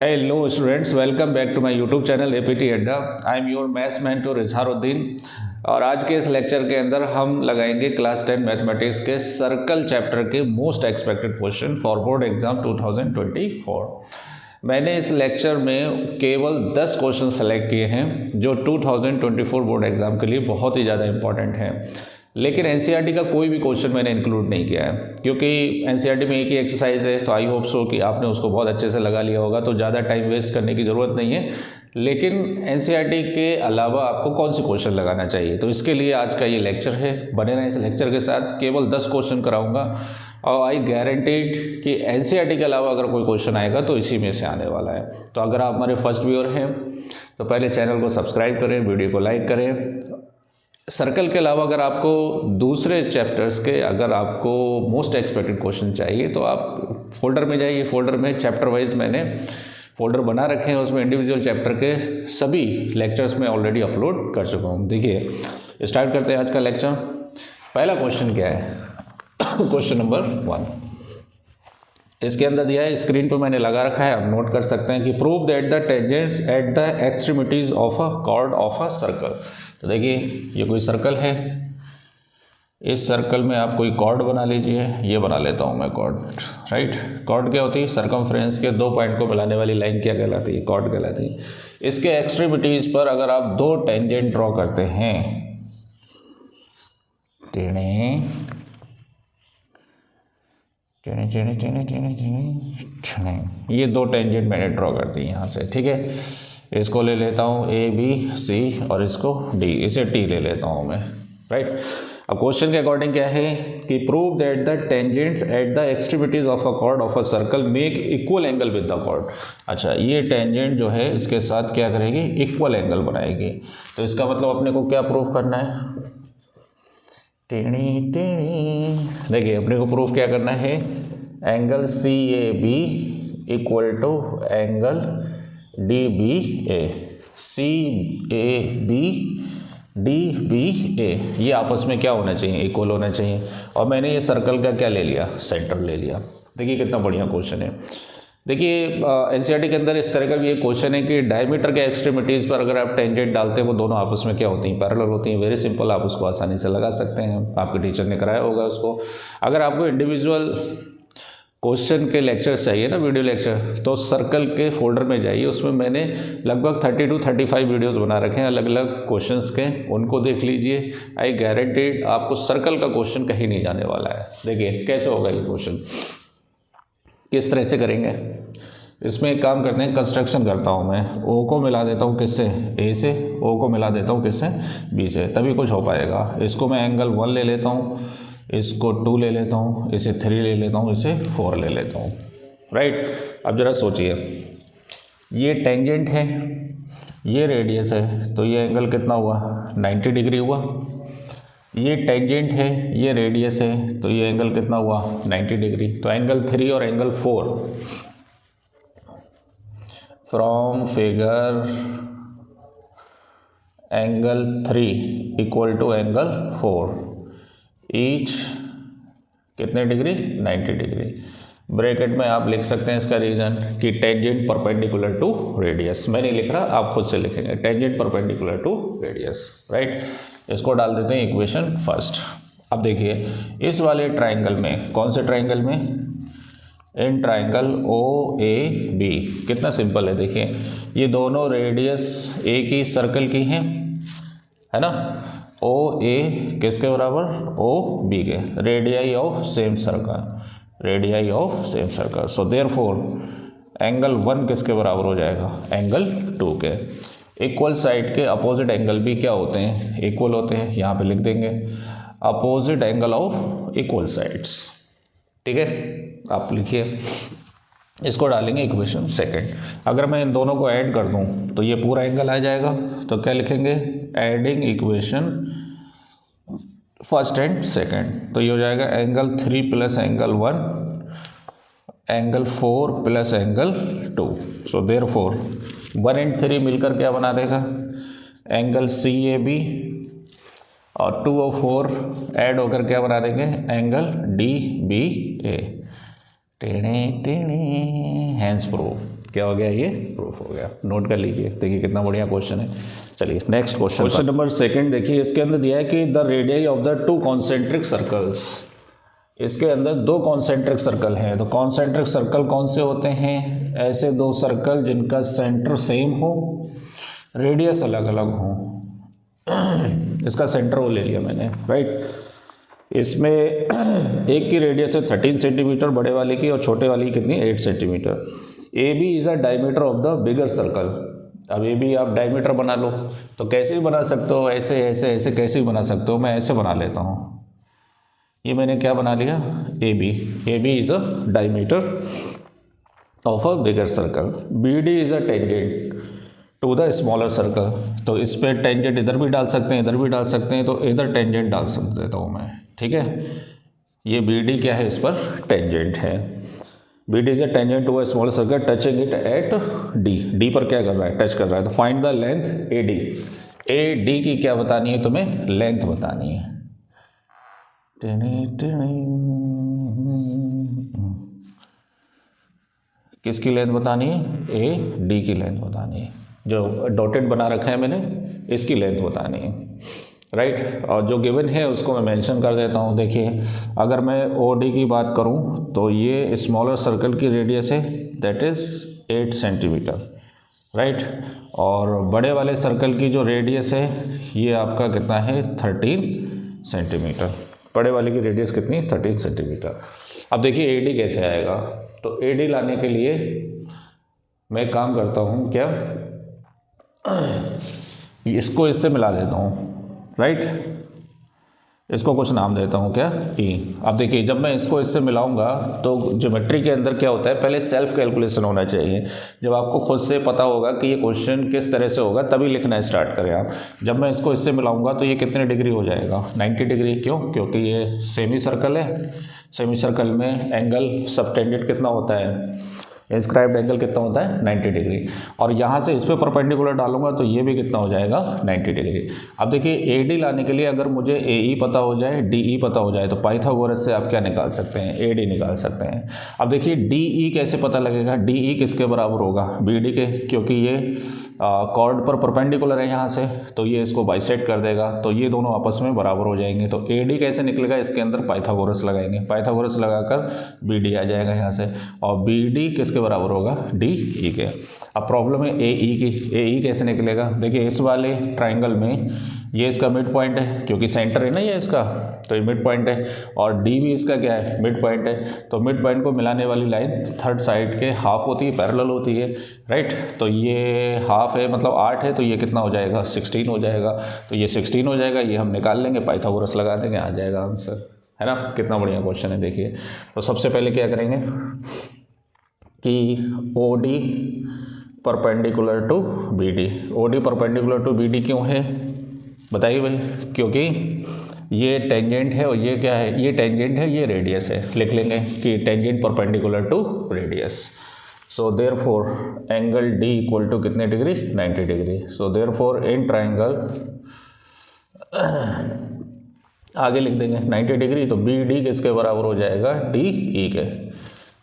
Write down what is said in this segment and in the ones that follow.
Hello students, welcome back to my YouTube channel APT Adda. I am your maths mentor Izharuddin और आज के इस lecture के अंदर हम लगाएंगे क्लास 10 मैथमेटिक्स के सर्कल चैप्टर के most expected question for board exam 2024। मैंने इस लेक्चर में केवल 10 क्वेश्चन सेलेक्ट किए हैं जो 2024 बोर्ड एग्जाम के लिए बहुत ही ज़्यादा इंपॉर्टेंट हैं, लेकिन एनसीईआरटी का कोई भी क्वेश्चन मैंने इंक्लूड नहीं किया है क्योंकि एनसीईआरटी में एक ही एक्सरसाइज है। तो आई होप सो कि आपने उसको बहुत अच्छे से लगा लिया होगा, तो ज़्यादा टाइम वेस्ट करने की ज़रूरत नहीं है। लेकिन एनसीईआरटी के अलावा आपको कौन से क्वेश्चन लगाना चाहिए, तो इसके लिए आज का ये लेक्चर है। बने रहें इस लेक्चर के साथ, केवल 10 क्वेश्चन कराऊंगा और आई गारंटीड कि एनसीईआरटी के अलावा अगर कोई क्वेश्चन आएगा तो इसी में से आने वाला है। तो अगर आप हमारे फर्स्ट व्यूअर हैं तो पहले चैनल को सब्सक्राइब करें, वीडियो को लाइक करें। सर्कल के अलावा अगर आपको दूसरे चैप्टर्स के अगर आपको मोस्ट एक्सपेक्टेड क्वेश्चन चाहिए तो आप फोल्डर में जाइए। फोल्डर में चैप्टर वाइज मैंने फोल्डर बना रखे हैं, उसमें इंडिविजुअल चैप्टर के सभी लेक्चर्स में ऑलरेडी अपलोड कर चुका हूँ। देखिए, स्टार्ट करते हैं आज का लेक्चर। पहला क्वेश्चन क्या है? क्वेश्चन नंबर 1 इसके अंदर दिया है, स्क्रीन पर मैंने लगा रखा है, आप नोट कर सकते हैं कि prove that the tangents at the extremities of a chord of a circle. तो देखिए, ये कोई सर्कल है, इस सर्कल में आप कोई कॉर्ड बना लीजिए। ये बना लेता हूँ मैं कॉर्ड, राइट। कॉर्ड क्या होती है? सर्कमफ्रेंस के दो पॉइंट को मिलाने वाली लाइन क्या कहलाती है? कॉर्ड कहलाती है। इसके एक्सट्रीमिटीज पर अगर आप दो टेंजेंट ड्रॉ करते हैं, ये दो टेंजेंट मैंने ड्रॉ कर दी यहाँ से, ठीक है। इसको ले लेता हूँ ए बी सी और इसको डी, इसे टी ले लेता हूँ मैं, राइट। अब क्वेश्चन के अकॉर्डिंग क्या है कि prove that the tangents at the extremities of a chord of a circle make equal angle with the chord. अच्छा, ये टेंजेंट जो है इसके साथ क्या करेगी? इक्वल एंगल बनाएगी। तो इसका मतलब अपने को क्या प्रूव करना है? देखिए, अपने को प्रूफ क्या करना है? Angle C A B equal to angle D B A. C A B D B A ये आपस में क्या होना चाहिए? इक्वल होना चाहिए। और मैंने ये सर्कल का क्या ले लिया? सेंटर ले लिया। देखिए कितना बढ़िया क्वेश्चन है। देखिए, एनसीईआरटी के अंदर इस तरह का भी एक क्वेश्चन है कि डायमीटर के एक्सट्रीमिटीज़ पर अगर आप टेंजेंट डालते हैं वो दोनों आपस में क्या होती हैं? पैरेलल होती हैं। वेरी सिंपल, आप उसको आसानी से लगा सकते हैं, आपके टीचर ने कराया होगा उसको। अगर आपको इंडिविजुअल क्वेश्चन के लेक्चर्स चाहिए ना, वीडियो लेक्चर, तो सर्कल के फोल्डर में जाइए। उसमें मैंने लगभग 30 to 35 वीडियोस बना रखे हैं अलग अलग क्वेश्चंस के, उनको देख लीजिए। आई गारंटीड आपको सर्कल का क्वेश्चन कहीं नहीं जाने वाला है। देखिए कैसे होगा ये क्वेश्चन, किस तरह से करेंगे। इसमें एक काम करते हैं, कंस्ट्रक्शन करता हूँ मैं। ओ को मिला देता हूँ किससे? ए से। ओ को मिला देता हूँ किससे? बी से, तभी कुछ हो पाएगा। इसको मैं एंगल 1 ले लेता हूँ, इसको 2 ले लेता हूँ, इसे 3 ले लेता हूँ, इसे 4 ले लेता हूँ, राइट। अब ज़रा सोचिए, ये टेंजेंट है, ये रेडियस है, तो ये एंगल कितना हुआ? 90 डिग्री हुआ। ये टेंजेंट है, ये रेडियस है, तो ये एंगल कितना हुआ? 90 डिग्री। तो एंगल 3 और angle 4 from figure angle 3 equal to angle 4 each कितने डिग्री? 90 डिग्री। ब्रैकेट में आप लिख सकते हैं इसका रीजन कि टेंजेंट परपेंडिकुलर टू रेडियस। मैं नहीं लिख रहा, आप खुद से लिखेंगे, tangent perpendicular to radius, right. इसको डाल देते हैं इक्वेशन फर्स्ट। अब देखिए, इस वाले ट्राइंगल में, कौन से ट्राइंगल में? In triangle O A B. कितना सिंपल है, देखिए ये दोनों रेडियस एक ही सर्कल की हैं, है ना। ओ ए किसके बराबर? ओ बी के। Radii of same circle, radii of same circle. So therefore angle 1 किसके बराबर हो जाएगा? एंगल 2 के। इक्वल साइड के अपोजिट एंगल भी क्या होते हैं? इक्वल होते हैं। यहाँ पे लिख देंगे opposite angle of equal sides, ठीक है। आप लिखिए, इसको डालेंगे इक्वेशन सेकंड। अगर मैं इन दोनों को ऐड कर दूं तो ये पूरा एंगल आ जाएगा। तो क्या लिखेंगे? Adding equation first and second. तो ये हो जाएगा angle 3 plus angle 1, angle 4 plus angle 2। So therefore 1 and 3 मिलकर क्या बना देगा? एंगल सी ए बी, और 2 और 4 ऐड होकर क्या बना देंगे? एंगल डी बी ए। टेढ़े टेढ़े हैंस प्रूफ। क्या हो गया, ये प्रूफ हो गया। नोट कर लीजिए, देखिए कितना बढ़िया क्वेश्चन है। चलिए नेक्स्ट क्वेश्चन नंबर 2 देखिए, इसके अंदर दिया है कि the radius of the 2 concentric circles, इसके अंदर 2 कॉन्सेंट्रिक सर्कल हैं। तो कॉन्सेंट्रिक सर्कल कौन से होते हैं? ऐसे 2 सर्कल जिनका सेंटर सेम हो, रेडियस अलग अलग हो। इसका सेंटर वो ले लिया मैंने, राइट। इसमें एक की रेडियस है 13 सेंटीमीटर बड़े वाले की, और छोटे वाली की कितनी, 8 centimetre. A B is a diameter of the bigger circle. अब ए बी आप डायमीटर बना लो, तो कैसे भी बना सकते हो, ऐसे ऐसे ऐसे कैसे भी बना सकते हो। मैं ऐसे बना लेता हूँ, ये मैंने क्या बना लिया, A B is a diameter of a bigger circle. B D is a tangent to the smaller circle. तो इस पर टेंजेंट इधर भी डाल सकते हैं, इधर भी डाल सकते हैं, तो इधर टेंजेंट डाल सकता हूँ मैं, ठीक है। ये बी डी क्या है, इस पर टेंजेंट है। B D is a tangent to a smaller circle touching it at D. D पर क्या कर रहा है, टच कर रहा है। तो find the length A D. A D की क्या बतानी है तुम्हें, लेंथ बतानी है। किसकी लेंथ बतानी है, ए डी की लेंथ बतानी है। जो डॉटेड बना रखा है मैंने, इसकी लेंथ बतानी है, राइट। और जो गिवन है उसको मैं मेंशन कर देता हूँ। देखिए अगर मैं ओ डी की बात करूँ तो ये स्मॉलर सर्कल की रेडियस है, दैट इज़ 8 सेंटीमीटर, राइट। और बड़े वाले सर्कल की जो रेडियस है ये आपका कितना है, 13 सेंटीमीटर। बड़े वाले की रेडियस कितनी, 13 सेंटीमीटर। अब देखिए ए डी कैसे आएगा। तो ए डी लाने के लिए मैं काम करता हूँ क्या, इसको इससे मिला देता हूँ, राइट। इसको कुछ नाम देता हूँ क्या, ई। अब देखिए जब मैं इसको इससे मिलाऊंगा तो ज्योमेट्री के अंदर क्या होता है, पहले सेल्फ कैलकुलेशन होना चाहिए। जब आपको खुद से पता होगा कि ये क्वेश्चन किस तरह से होगा तभी लिखना स्टार्ट करें आप। जब मैं इसको इससे मिलाऊंगा तो ये कितने डिग्री हो जाएगा, 90 डिग्री। क्यों, क्योंकि ये सेमी सर्कल है। सेमी सर्कल में एंगल सबटेंडेड कितना होता है, इंस्क्राइब्ड एंगल कितना होता है, 90 डिग्री। और यहाँ से इस पर परपेंडिकुलर डालूंगा तो ये भी कितना हो जाएगा, 90 डिग्री। अब देखिए ए डी लाने के लिए अगर मुझे ए ई पता हो जाए, डी ई पता हो जाए, तो पाइथागोरस से आप क्या निकाल सकते हैं, ए डी निकाल सकते हैं। अब देखिए डी ई कैसे पता लगेगा, डी ई किसके बराबर होगा, बी डी के, क्योंकि ये कॉर्ड पर परपेंडिकुलर है यहाँ से, तो ये इसको बाइसेक्ट कर देगा, तो ये दोनों आपस में बराबर हो जाएंगे। तो ए डी कैसे निकलेगा, इसके अंदर पाइथागोरस लगाएंगे, पाइथागोरस लगाकर बी डी आ जाएगा यहाँ से, और बी डी किसके बराबर होगा, डी ई के। अब प्रॉब्लम है ए ई की, ए ई कैसे निकलेगा। देखिए इस वाले ट्राइंगल में ये इसका मिड पॉइंट है, क्योंकि सेंटर है ना ये इसका, तो ये मिड पॉइंट है, और डी भी इसका क्या है, मिड पॉइंट है। तो मिड पॉइंट को मिलाने वाली लाइन थर्ड साइड के हाफ होती है, पैरेलल होती है, राइट। तो ये हाफ है मतलब 8 है, तो ये कितना हो जाएगा, 16 हो जाएगा। तो ये 16 हो जाएगा, ये हम निकाल लेंगे, पाइथागोरस लगा देंगे, आ जाएगा आंसर, है ना। कितना बढ़िया क्वेश्चन है। देखिए तो सबसे पहले क्या करेंगे कि O D perpendicular to B D. O D perpendicular to B D क्यों है बताइए भाई, क्योंकि ये टेंजेंट है और ये क्या है, ये टेंजेंट है, ये रेडियस है। लिख लेंगे कि tangent perpendicular to radius. So therefore angle D equal to कितने degree, 90 degree. So therefore in triangle आगे लिख देंगे 90 डिग्री, तो बी डी किसके बराबर हो जाएगा, डी ई के,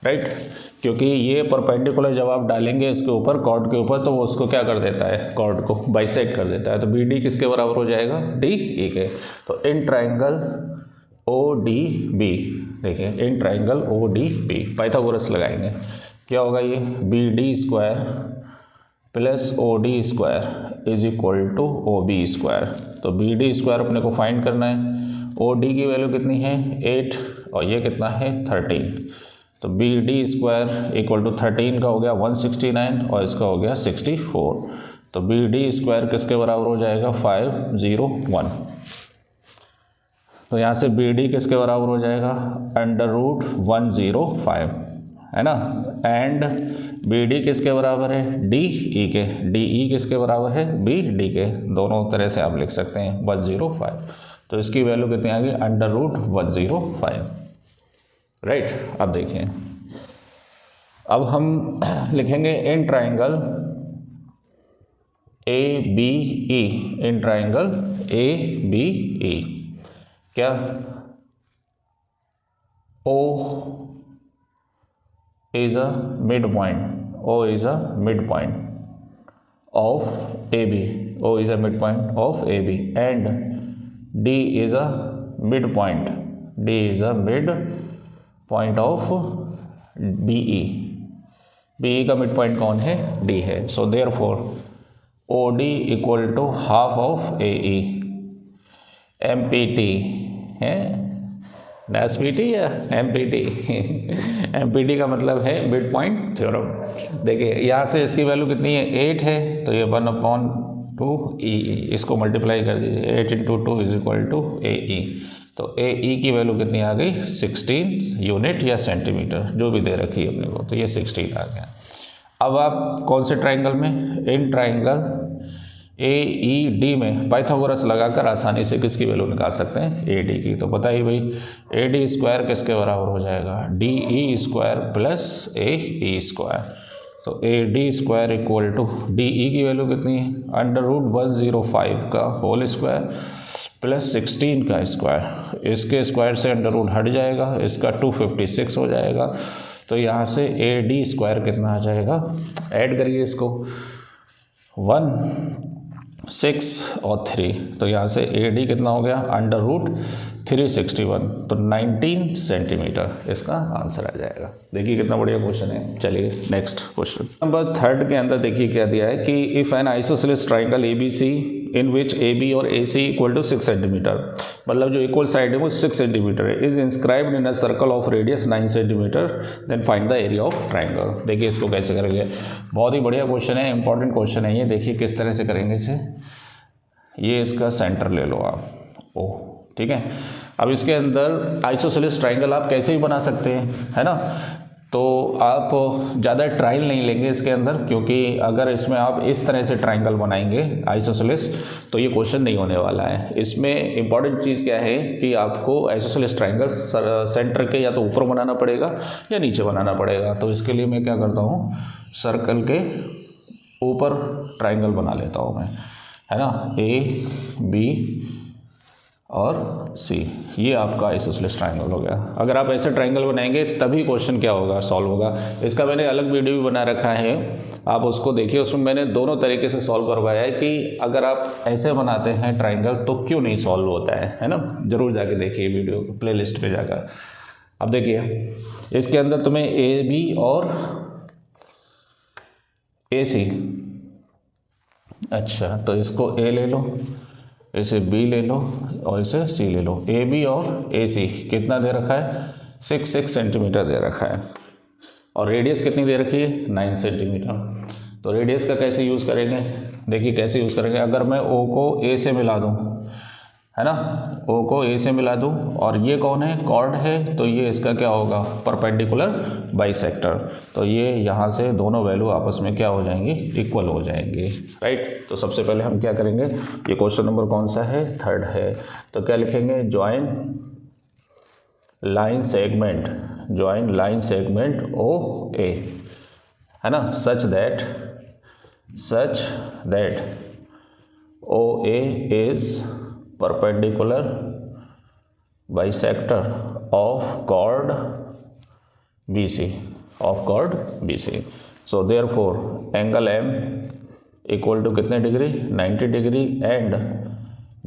राइट। क्योंकि ये परपेंडिकुलर जब आप डालेंगे इसके ऊपर, कॉर्ड के ऊपर, तो वो उसको क्या कर देता है, कॉर्ड को बाइसेक्ट कर देता है। तो बी डी किसके बराबर हो जाएगा, डी ई के। तो in triangle O D B, देखिए in triangle O D B, Pythagoras लगाएंगे, क्या होगा ये, B D square plus O D square is equal to O B square. तो बी डी स्क्वायर अपने को फाइंड करना है, ओ डी की वैल्यू कितनी है 8, और ये कितना है 13। तो B D square equal to 13 का हो गया 169, और इसका हो गया 64। तो बी डी स्क्वायर किसके बराबर हो जाएगा, 501। तो यहाँ से बी डी किसके बराबर हो जाएगा, √105, है ना। एंड बी डी किसके बराबर है, डी ई के, डी ई किसके बराबर है, बी डी के। दोनों तरह से आप लिख सकते हैं 105। तो इसकी वैल्यू कितनी आ गई, √105, राइट। अब देखिए, अब हम लिखेंगे in triangle A B E, in triangle A B E, क्या, O is a mid point, O is a midpoint of AB. O is a midpoint of AB and D is a midpoint. D is a midpoint of BE. BE का midpoint कौन है? D है. So therefore OD equal to half of AE. MPT है NASPT या MPT? MPT का मतलब है mid point theorem. देखिए यहाँ से इसकी वैल्यू कितनी है? 8 है, तो ये 1/2E. इसको मल्टीप्लाई कर दीजिए. 8 × 2 इज इक्वल टू AE. तो AE की वैल्यू कितनी आ गई? 16 यूनिट या सेंटीमीटर, जो भी दे रखी है अपने को. तो ये 16 आ गया. अब आप कौन से ट्राइंगल में? इन ट्राइंगल AED में पाइथागोरस लगाकर आसानी से किसकी वैल्यू निकाल सकते हैं? AD की. तो बताइए भाई, AD स्क्वायर किसके बराबर हो जाएगा? DE square plus AE square. तो AD square equal to DE की वैल्यू कितनी है? √105 का होल स्क्वायर प्लस 16 का स्क्वायर. इसके स्क्वायर से √ हट जाएगा, इसका 256 हो जाएगा. तो यहाँ से AD स्क्वायर कितना आ जाएगा? ऐड करिए इसको, 1, 6 और 3. तो यहाँ से AD कितना हो गया? √361. तो 19 सेंटीमीटर इसका आंसर आ जाएगा. देखिए कितना बढ़िया क्वेश्चन है. चलिए नेक्स्ट क्वेश्चन नंबर 3 के अंदर देखिए क्या दिया है कि if an isosceles triangle ABC in which AB और AC इक्वल टू 6 सेंटीमीटर, मतलब जो इक्वल साइड है वो 6 सेंटीमीटर है, is inscribed in a circle of radius 9 centimetre, then find the area of triangle. देखिए इसको कैसे करेंगे. बहुत ही बढ़िया क्वेश्चन है, इंपॉर्टेंट क्वेश्चन है ये. देखिए किस तरह से करेंगे इसे. ये इसका सेंटर ले लो आप. ओह ठीक है. अब इसके अंदर आइसोसेलेस ट्राइंगल आप कैसे भी बना सकते हैं, है ना. तो आप ज़्यादा ट्रायल नहीं लेंगे इसके अंदर, क्योंकि अगर इसमें आप इस तरह से ट्राइंगल बनाएंगे आइसोसेलेस तो ये क्वेश्चन नहीं होने वाला है. इसमें इंपॉर्टेंट चीज़ क्या है कि आपको आइसोसेलेस ट्राइंगल सेंटर के या तो ऊपर बनाना पड़ेगा या नीचे बनाना पड़ेगा. तो इसके लिए मैं क्या करता हूँ, सर्कल के ऊपर ट्राइंगल बना लेता हूँ मैं, है ना. A, B और C, ये आपका आइसोसेलेस ट्राइंगल हो गया. अगर आप ऐसे ट्राइंगल बनाएंगे तभी क्वेश्चन क्या होगा, सॉल्व होगा. इसका मैंने अलग वीडियो भी बना रखा है, आप उसको देखिए. उसमें मैंने दोनों तरीके से सॉल्व करवाया है कि अगर आप ऐसे बनाते हैं ट्राइंगल तो क्यों नहीं सॉल्व होता है ना. ज़रूर जाके देखिए वीडियो प्लेलिस्ट पे जाकर. अब देखिए इसके अंदर तुम्हें AB और AC, अच्छा तो इसको A ले लो, इसे B ले लो और इसे C ले लो. AB और AC कितना दे रखा है? 6 सेंटीमीटर दे रखा है. और रेडियस कितनी दे रखी है? 9 सेंटीमीटर. तो रेडियस का कैसे यूज़ करेंगे? देखिए कैसे यूज़ करेंगे. अगर मैं O को A से मिला दूँ, है ना, O को A से मिला दूँ, और ये कौन है? कॉर्ड है. तो ये इसका क्या होगा? Perpendicular bisector. तो ये यहाँ से दोनों वैल्यू आपस में क्या हो जाएंगी? इक्वल हो जाएंगे, राइट. तो सबसे पहले हम क्या करेंगे, ये क्वेश्चन नंबर कौन सा है? 3 है. तो क्या लिखेंगे? Join line segment, join line segment OA, है ना, such that OA is perpendicular bisector of chord BC, so therefore angle M equal to कितने degree? 90 degree. And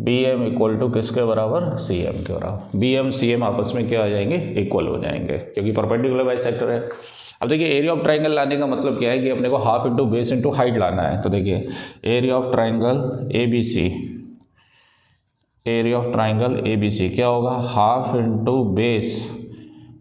BM equal to किसके बराबर? CM के बराबर. BM CM आपस में क्या हो जाएंगे? इक्वल हो जाएंगे, क्योंकि परपेंडिकुलर बाइसेक्टर है. अब देखिए एरिया ऑफ ट्राइंगल लाने का मतलब क्या है कि अपने को half into base into height लाना है. तो देखिए area of triangle ABC, area of triangle ABC क्या होगा? Half into base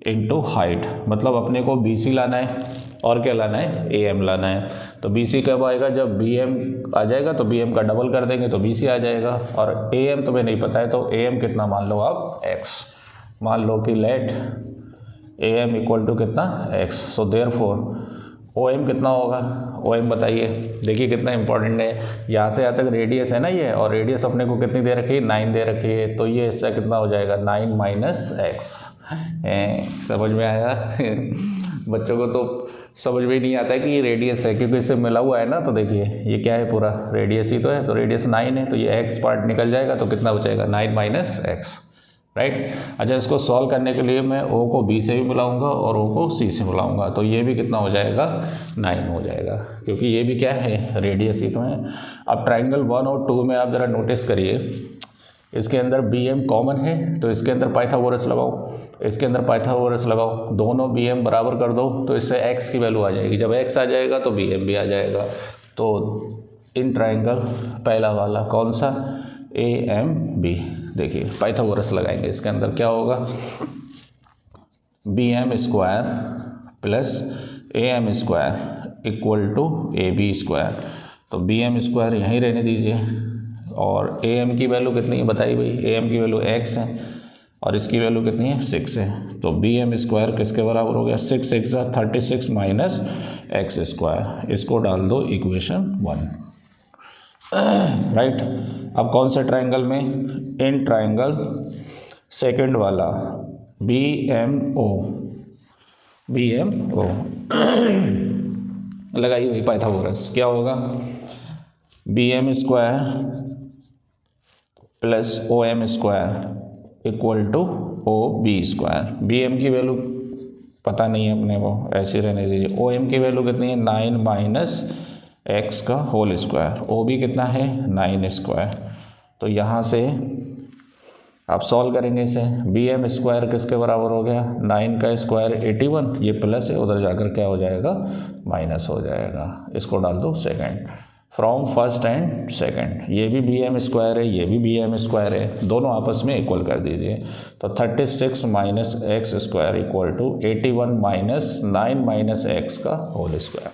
into height. मतलब अपने को BC लाना है और क्या लाना है? AM लाना है. तो BC कब आएगा? जब BM आ जाएगा तो BM का डबल कर देंगे तो BC आ जाएगा. और AM तुम्हें नहीं पता है तो AM कितना मान लो आप? X. मान लो कि लेट AM इक्वल टू कितना? X. सो देयरफॉर OM कितना होगा? OM बताइए. देखिए कितना इंपॉर्टेंट है. यहाँ से यहाँ तक रेडियस है ना ये, और रेडियस अपने को कितनी दे रखी है? 9 दे रखी है. तो ये इससे कितना हो जाएगा? 9 - X. समझ में आया? बच्चों को तो समझ में ही नहीं आता है कि ये रेडियस है, क्योंकि इससे मिला हुआ है ना. तो देखिए ये क्या है? पूरा रेडियस ही तो है. तो रेडियस 9 है, तो ये X पार्ट निकल जाएगा तो कितना बचेगा? 9 - X. राइट। अच्छा, इसको सॉल्व करने के लिए मैं ओ को बी से भी मिलाऊंगा और ओ को सी से मिलाऊंगा, तो ये भी कितना हो जाएगा 9 हो जाएगा, क्योंकि ये भी क्या है रेडियस ही तो है। अब ट्राइंगल 1 और 2 में आप ज़रा नोटिस करिए, इसके अंदर बी एम कॉमन है तो इसके अंदर पाइथागोरस लगाओ, इसके अंदर पाइथागोरस लगाओ, दोनों बी एम बराबर कर दो तो इससे एक्स की वैल्यू आ जाएगी। जब एक्स आ जाएगा तो बी एम भी आ जाएगा। तो इन ट्राइंगल पहला वाला कौन सा, ए एम बी, देखिए पाइथागोरस लगाएंगे, इसके अंदर क्या होगा, B M square plus A M square equal to A B square. तो बी एम स्क्वायर यहीं रहने दीजिए, और ए एम की वैल्यू कितनी है बताइए भाई, ए एम की वैल्यू एक्स है और इसकी वैल्यू कितनी है 6 है। तो बी एम स्क्वायर किसके बराबर हो गया, 6 6 36 माइनस एक्स स्क्वायर, इसको डाल दो इक्वेशन 1, राइट। अब कौन से ट्राइंगल में, इन ट्राइंगल सेकंड वाला बी एम ओ लगाई हुई पाइथागोरस, क्या होगा, B M square plus O M square equal to O B square. B M की वैल्यू पता नहीं है अपने को, ऐसे रहने दीजिए। ओ एम की वैल्यू कितनी है 9 माइनस एक्स का होल स्क्वायर, ओ बी कितना है 9 स्क्वायर। तो यहाँ से आप सॉल्व करेंगे इसे, बी एम स्क्वायर किसके बराबर हो गया, 9 का स्क्वायर 81, ये प्लस है उधर जाकर क्या हो जाएगा माइनस हो जाएगा, इसको डाल दो second, from first and second, ये भी बी एम स्क्वायर है ये भी बी एम स्क्वायर है, दोनों आपस में इक्वल कर दीजिए। तो 36 minus x square equal to 81 minus 9 minus x का होल स्क्वायर।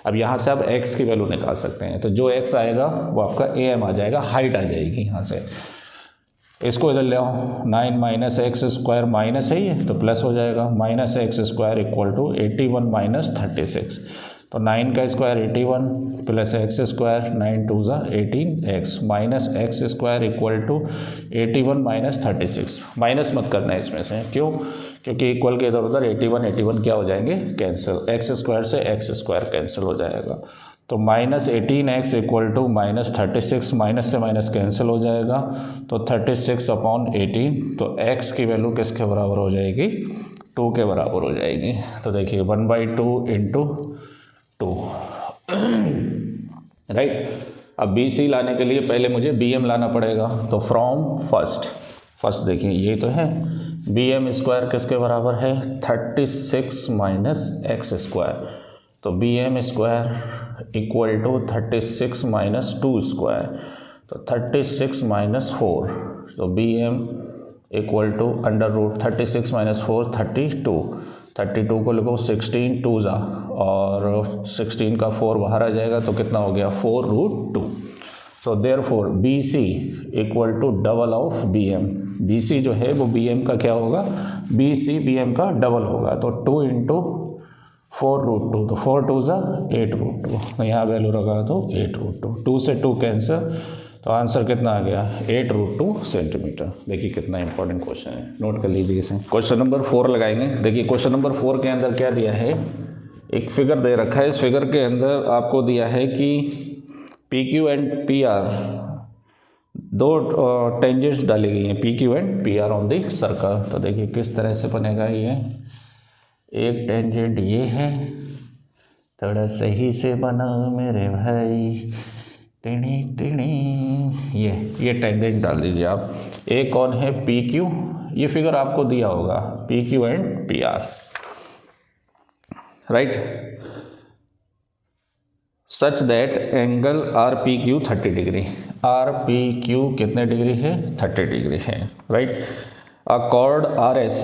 अब यहाँ से आप x की वैल्यू निकाल सकते हैं, तो जो x आएगा वो आपका ए एम आ जाएगा, हाइट आ जाएगी यहाँ से, इसको इधर ले आओ, 9 माइनस एक्स स्क्वायर माइनस है ये तो प्लस हो जाएगा, minus x square equal to 81 minus 36, तो 9 का स्क्वायर 81 प्लस एक्स स्क्वायर 9 2 ज़ा 18x minus x square equal to 81 minus 36, minus मत करना है इसमें से, क्यों, क्योंकि इक्वल के इधर उधर 81 क्या हो जाएंगे कैंसिल, एक्स स्क्वायर से एक्स स्क्वायर कैंसिल हो जाएगा। तो minus 18x equal to minus 36, minus से माइनस कैंसिल हो जाएगा, तो 36 अपॉन 18, तो x की वैल्यू किसके बराबर हो जाएगी 2 के बराबर हो जाएगी। तो देखिए 1/2 इंटू 2, राइट। अब बी सी लाने के लिए पहले मुझे बी एम लाना पड़ेगा, तो फ्रॉम फर्स्ट देखिए ये तो है, बी एम स्क्वायर किसके बराबर है 36 माइनस एक्स स्क्वायर, तो B M square equal to 36 minus 2 square, तो 36 माइनस 4, तो B M equal to under root 36 minus 4 32 को लिखो 16 2 ज़ा, और 16 का 4 बाहर आ जाएगा तो कितना हो गया 4√2। So therefore B C equal to double of B M, B C जो है वो बी एम का क्या होगा, बी सी बी एम का डबल होगा, तो 2 इंटू 4√2, तो 4 2 ज़ा 8√2, यहाँ वैल्यू रखा तो 8√2, 2 से 2 कैंसिल, तो आंसर कितना आ गया 8√2 सेंटीमीटर। देखिए कितना इंपॉर्टेंट क्वेश्चन है, नोट कर लीजिए इसे। क्वेश्चन नंबर 4 लगाएंगे। देखिए क्वेश्चन नंबर 4 के अंदर क्या दिया है, एक फिगर दे रखा है, इस फिगर के अंदर आपको दिया है कि P Q and P are दो टेंजेंट्स डाली गई हैं, P Q and P are on the circle. तो देखिए किस तरह से बनेगा, ये एक टेंजेंट ये है, थोड़ा सही से बना मेरे भाई, टिणी टिणी, ये टेंजेंट डाल दीजिए आप। एक कौन है पी क्यू, ये फिगर आपको दिया होगा P Q and P R, right, such that angle R P Q 30 degree, R P Q कितने डिग्री है 30 डिग्री है, right. A chord R S,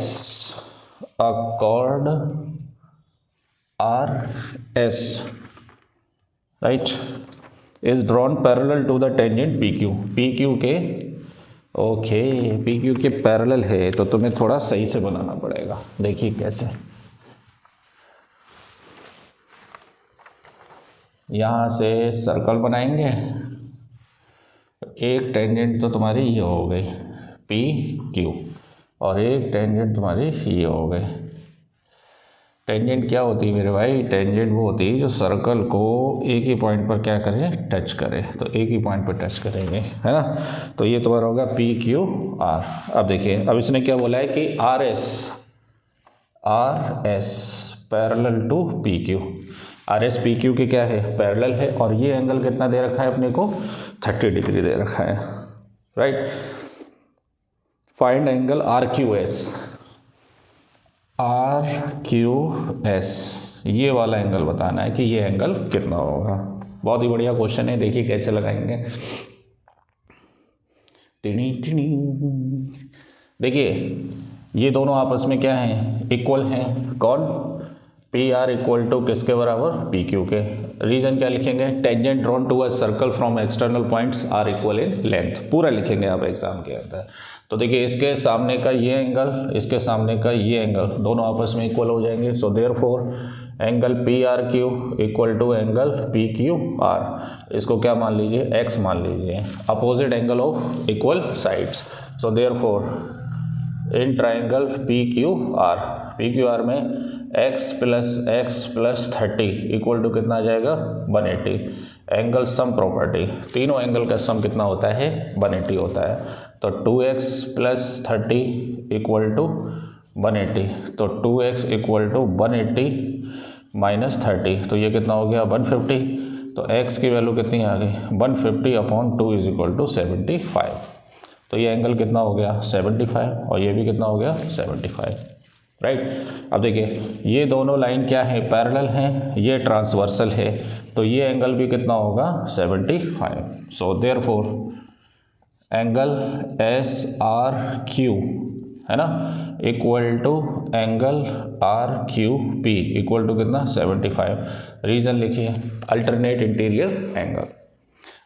a chord R S, right, is drawn parallel to the tangent P Q, P Q के okay P Q के parallel है, तो तुम्हें थोड़ा सही से बनाना पड़ेगा। देखिए कैसे, यहाँ से सर्कल बनाएंगे, एक टेंजेंट तो तुम्हारी ये हो गई पी क्यू, और एक टेंजेंट तुम्हारी ये हो गई, टेंजेंट क्या होती है मेरे भाई? टेंजेंट वो होती है जो सर्कल को एक ही पॉइंट पर क्या करे, टच करे। तो एक ही पॉइंट पर टच करेंगे, है ना। तो ये तुम्हारा होगा पी क्यू आर। अब देखिए, अब इसने क्या बोला है कि R S parallel to P Q. R S P Q के क्या है, पैरेलल है। और ये एंगल कितना दे रखा है अपने को, 30 डिग्री दे रखा है, right. Find angle R Q S. R Q S, ये वाला एंगल बताना है कि ये एंगल कितना होगा। बहुत ही बढ़िया क्वेश्चन है, देखिए कैसे लगाएंगे। देखिए ये दोनों आपस में क्या हैं, इक्वल हैं। कौन? पी आर इक्वल टू किसके बराबर, पी क्यू के। रीजन क्या लिखेंगे, tangent drawn to a circle from external points are equal in length, पूरा लिखेंगे आप एग्जाम के अंदर। तो देखिए इसके सामने का ये एंगल, इसके सामने का ये एंगल, दोनों आपस में इक्वल हो जाएंगे। So therefore angle P R Q equal to angle P Q R. इसको क्या मान लीजिए, एक्स मान लीजिए, opposite angle of equal sides. So therefore in triangle P Q R में x प्लस 30 इक्वल टू कितना आ जाएगा, 180। एंगल सम प्रॉपर्टी, तीनों एंगल का सम कितना होता है, 180 होता है। तो 2x प्लस 30 इक्वल टू 180। तो 2x इक्वल टू 180 माइनस 30, तो ये कितना हो गया, 150। तो x की वैल्यू कितनी आ गई, 150 अपॉन 2 इज इक्वल टू 75। तो ये एंगल कितना हो गया, 75, और ये भी कितना हो गया, 75, राइट। अब देखिए ये दोनों लाइन क्या है, पैरेलल हैं, ये ट्रांसवर्सल है, तो ये एंगल भी कितना होगा, 75। So therefore angle S R Q, है ना, equal to angle R Q P equal to कितना, 75। रीजन लिखिए, अल्टरनेट इंटीरियर एंगल।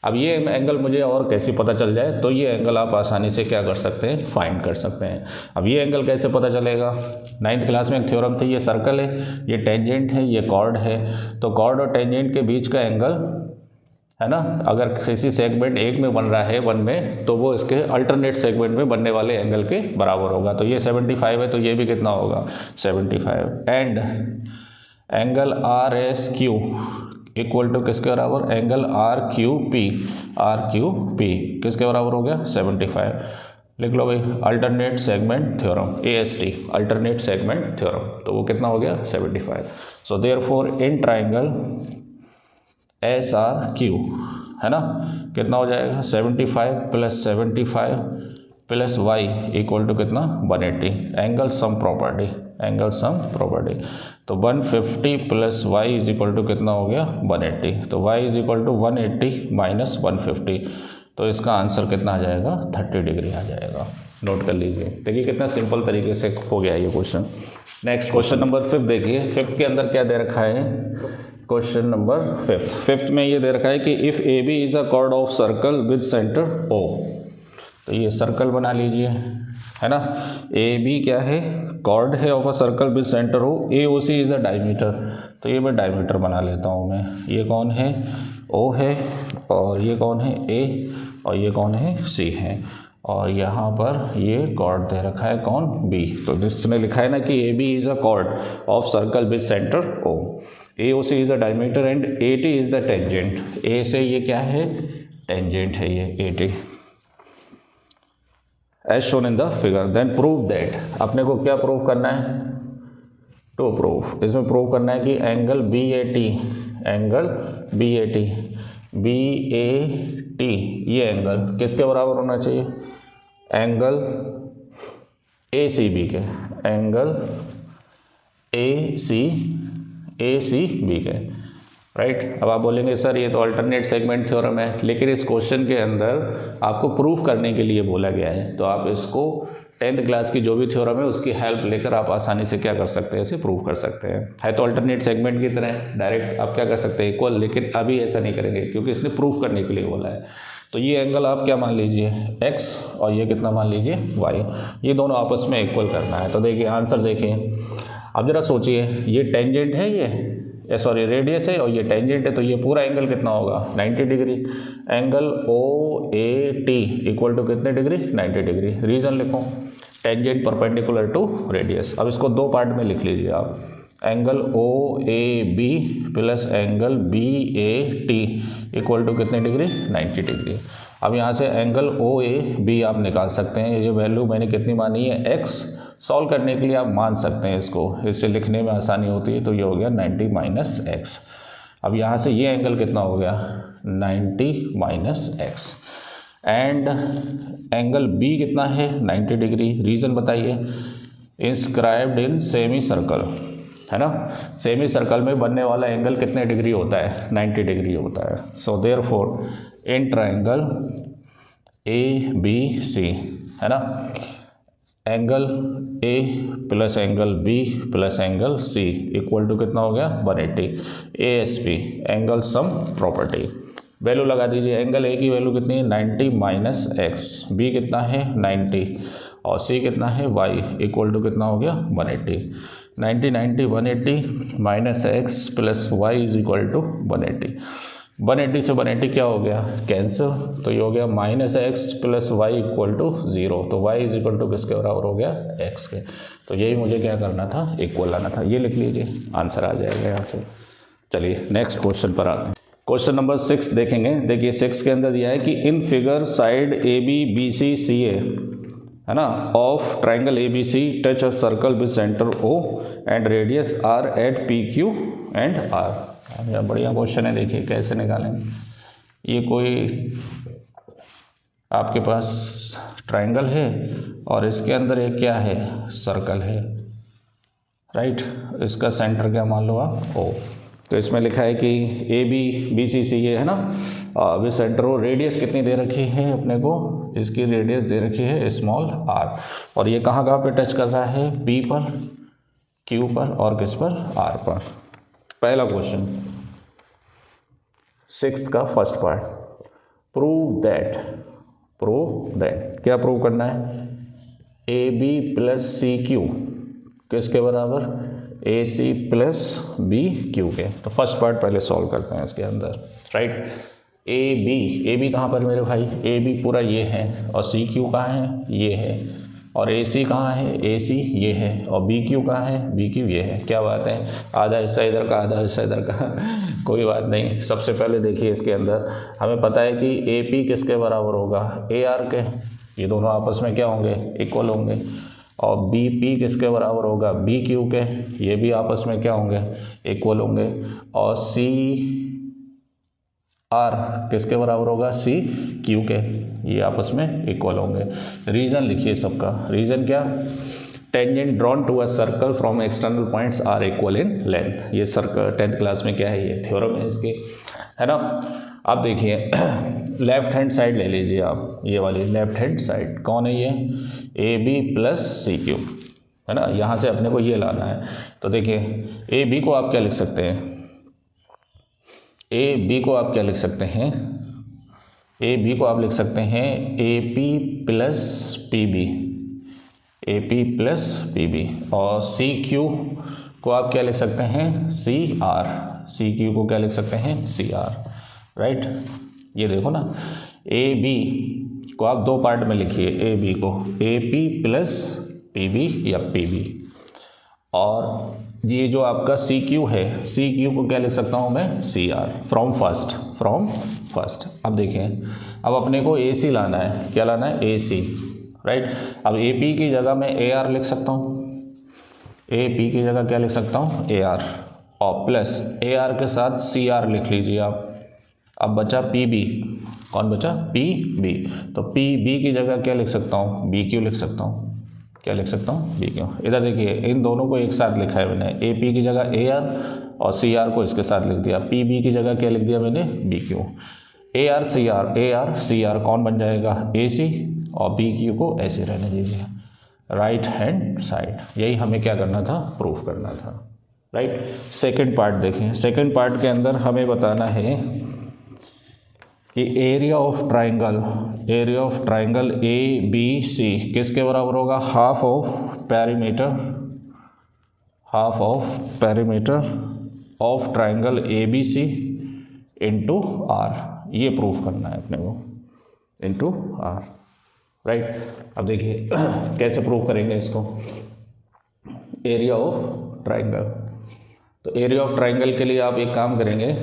अब ये एंगल मुझे और कैसे पता चल जाए, तो ये एंगल आप आसानी से क्या कर सकते हैं, फाइंड कर सकते हैं। अब ये एंगल कैसे पता चलेगा, 9th क्लास में एक थ्योरम थी, ये सर्कल है, ये टेंजेंट है, ये कॉर्ड है। तो कॉर्ड और टेंजेंट के बीच का एंगल, है ना, अगर किसी सेगमेंट एक में बन रहा है, वन में, तो वो इसके अल्टरनेट सेगमेंट में बनने वाले एंगल के बराबर होगा। तो ये 75 है, तो ये भी कितना होगा, 75। And angle R S Q equal to किसके बराबर, एंगल आर क्यू पी किसके बराबर हो गया, 75। लिख लो भाई, alternate segment theorem, AST, alternate segment theorem. तो वो कितना हो गया, 75। So therefore in triangle SRQ, है ना, कितना हो जाएगा, 75 plus 75 plus y equal to कितना, 180। एंगल सम प्रॉपर्टी, तो 150 plus y is equal to कितना हो गया, 180। तो y is equal to 180 minus 150, तो इसका आंसर कितना आ जाएगा, 30 डिग्री आ जाएगा। नोट कर लीजिए। देखिए कितना सिंपल तरीके से हो गया ये क्वेश्चन। नेक्स्ट क्वेश्चन नंबर 5 देखिए। 5th के अंदर क्या दे रखा है, क्वेश्चन नंबर 5th में ये दे रखा है कि if A B is a chord of circle with centre O। तो ये सर्कल बना लीजिए, है ना। ए बी क्या है, कॉर्ड है of a circle with centre O। A O C is a diameter. तो ये मैं डायमीटर बना लेता हूँ मैं। ये कौन है, O है, और ये कौन है, A, और ये कौन है, C है। और यहाँ पर ये कॉर्ड दे रखा है कौन, B। तो जिसने लिखा है ना कि A B is a chord of circle with centre O। AOC is the diameter and AT is the tangent. A से ये क्या है, टेंजेंट है ये AT, as shown in the figure. Then prove that, अपने को क्या प्रूव करना है, टू प्रूव, इसमें प्रूव करना है कि एंगल BAT ये एंगल किसके बराबर होना चाहिए, एंगल ACB के, एंगल ACB के, राइट। अब आप बोलेंगे सर ये तो अल्टरनेट सेगमेंट थ्योरम है, लेकिन इस क्वेश्चन के अंदर आपको प्रूफ करने के लिए बोला गया है। तो आप इसको 10th क्लास की जो भी थ्योरम है उसकी हेल्प लेकर आप आसानी से क्या कर सकते हैं, इसे प्रूव कर सकते हैं। है तो अल्टरनेट सेगमेंट की तरह डायरेक्ट आप क्या कर सकते हैं, इक्वल, लेकिन अभी ऐसा नहीं करेंगे क्योंकि इसने प्रूफ करने के लिए बोला है। तो ये एंगल आप क्या मान लीजिए, x, और ये कितना मान लीजिए, y। ये दोनों आपस में इक्वल करना है। तो देखिए आंसर देखिए, अब जरा सोचिए, ये टेंजेंट है, ये सॉरी रेडियस है, और ये टेंजेंट है, तो ये पूरा एंगल कितना होगा, 90 degree. Angle OAT equal to कितने डिग्री, 90 डिग्री। रीजन लिखो, टेंजेंट परपेंडिकुलर टू रेडियस। अब इसको दो पार्ट में लिख लीजिए आप। Angle O A B plus angle B A T equal to कितने डिग्री, 90 डिग्री। अब यहाँ से एंगल ओ ए बी आप निकाल सकते हैं, ये वैल्यू मैंने कितनी मानी है, x। सॉल्व करने के लिए आप मान सकते हैं इसको, इससे लिखने में आसानी होती है। तो ये हो गया 90 माइनस एक्स। अब यहाँ से ये एंगल कितना हो गया, 90 minus x. And angle B कितना है, 90 डिग्री। रीज़न बताइए, इंस्क्राइब्ड इन सेमी सर्कल, है ना। सेमी सर्कल में बनने वाला एंगल कितने डिग्री होता है, 90 डिग्री होता है। So therefore in triangle A B C, है ना, angle A plus angle B plus angle C equal to कितना हो गया, 180। A S P angle sum property, value लगा दीजिए। एंगल ए की वैल्यू कितनी है, 90 माइनस एक्स, बी कितना है 90 और सी कितना है वाई इक्वल टू कितना हो गया 180। 90 90 180 minus x plus y is equal to 180। 180 से 180 क्या हो गया, कैंसिल। तो ये हो गया minus x plus y equal to 0। तो वाई इज इक्वल टू किसके बराबर हो गया, एक्स के। तो यही मुझे क्या करना था, इक्वल लाना था। ये लिख लीजिए, आंसर आ जाएगा यहाँ से। चलिए नेक्स्ट क्वेश्चन पर आते हैं। क्वेश्चन नंबर 6 देखेंगे। देखिए 6 के अंदर दिया है कि in figure side A B B C C A, है ना, of triangle A B C touch a circle with centre O and radius R at P Q and R. यह बढ़िया क्वेश्चन है, देखिए कैसे निकालेंगे। ये कोई आपके पास ट्राइंगल है और इसके अंदर एक क्या है, सर्कल है, राइट। इसका सेंटर क्या मान लो आप, ओ। तो इसमें लिखा है कि ए बी बी सी सी ये, है ना, विद सेंटर ओ। रेडियस कितनी दे रखी है अपने को, इसकी रेडियस दे रखी है स्मॉल आर। और ये कहाँ कहाँ पे टच कर रहा है, पी पर, क्यू पर और किस पर, आर पर। पहला क्वेश्चन 6th का फर्स्ट पार्ट, प्रूव दैट क्या प्रूव करना है, A B plus C Q किसके बराबर, A C plus B Q के। तो फर्स्ट पार्ट पहले सॉल्व करते हैं इसके अंदर, राइट। ए बी कहाँ पर मेरे भाई, ए बी पूरा ये है और सी क्यू कहाँ है, ये है। और ए सी कहाँ है, ए सी ये है। और बी क्यू कहाँ है, बी क्यू ये है। क्या बात है, आधा हिस्सा इधर का आधा हिस्सा इधर का कोई बात नहीं। सबसे पहले देखिए इसके अंदर हमें पता है कि ए पी किसके बराबर होगा, ए आर के। ये दोनों आपस में क्या होंगे, इक्वल होंगे। और बी पी किसके बराबर होगा, बी क्यू के। ये भी आपस में क्या होंगे, इक्वल होंगे। और सी आर किसके बराबर होगा, सी क्यू के। ये आपस में इक्वल होंगे। रीज़न लिखिए सबका, रीज़न क्या, tangent drawn to a circle from external points are equal in length. ये सर्कल 10th क्लास में क्या है, ये थ्योरम है इसके, है ना। अब देखिए लेफ्ट हैंड साइड ले लीजिए आप, ये वाली लेफ्ट हैंड साइड कौन है, ये A B plus C Q, है ना। यहाँ से अपने को ये लाना है। तो देखिए ए बी को आप क्या लिख सकते हैं, ए बी को आप क्या लिख सकते हैं, ए बी को आप लिख सकते हैं A P plus P B, A P plus P B. और सी क्यू को आप क्या लिख सकते हैं, सी आर, सी क्यू को क्या लिख सकते हैं, सी आर, राइट। ये देखो ना, ए बी को आप दो पार्ट में लिखिए, ए बी को A P plus P B या पी बी। और ये जो आपका सी क्यू है, सी क्यू को क्या लिख सकता हूँ मैं, सी आर, फ्रॉम फर्स्ट। अब देखें, अब अपने को ए सी लाना है, क्या लाना है, ए सी, राइट। अब ए पी की जगह मैं ए आर लिख सकता हूँ, ए पी की जगह क्या लिख सकता हूँ, ए आर। और प्लस ए आर के साथ सी आर लिख लीजिए आप। अब बचा पी बी, कौन बचा, पी बी। तो पी बी की जगह क्या लिख सकता हूँ, बी क्यू लिख सकता हूँ। क्या लिख सकता हूँ, बी क्यू। इधर देखिए इन दोनों को एक साथ लिखा है मैंने, ए पी की जगह ए आर और सी आर को इसके साथ लिख दिया। पी बी की जगह क्या लिख दिया मैंने, B Q. A R C R कौन बन जाएगा, ए सी। और बी क्यू को ऐसे रहने दीजिए, राइट हैंड साइड। यही हमें क्या करना था, प्रूफ करना था, राइट। सेकेंड पार्ट देखें, सेकेंड पार्ट के अंदर हमें बताना है कि area of triangle A B C किसके बराबर होगा, half of perimeter of triangle A B C into R. ये प्रूफ करना है अपने को, इंटू आर, राइट। अब देखिए कैसे प्रूफ करेंगे इसको, एरिया ऑफ ट्राइंगल, तो एरिया ऑफ ट्राइंगल के लिए आप एक काम करेंगे,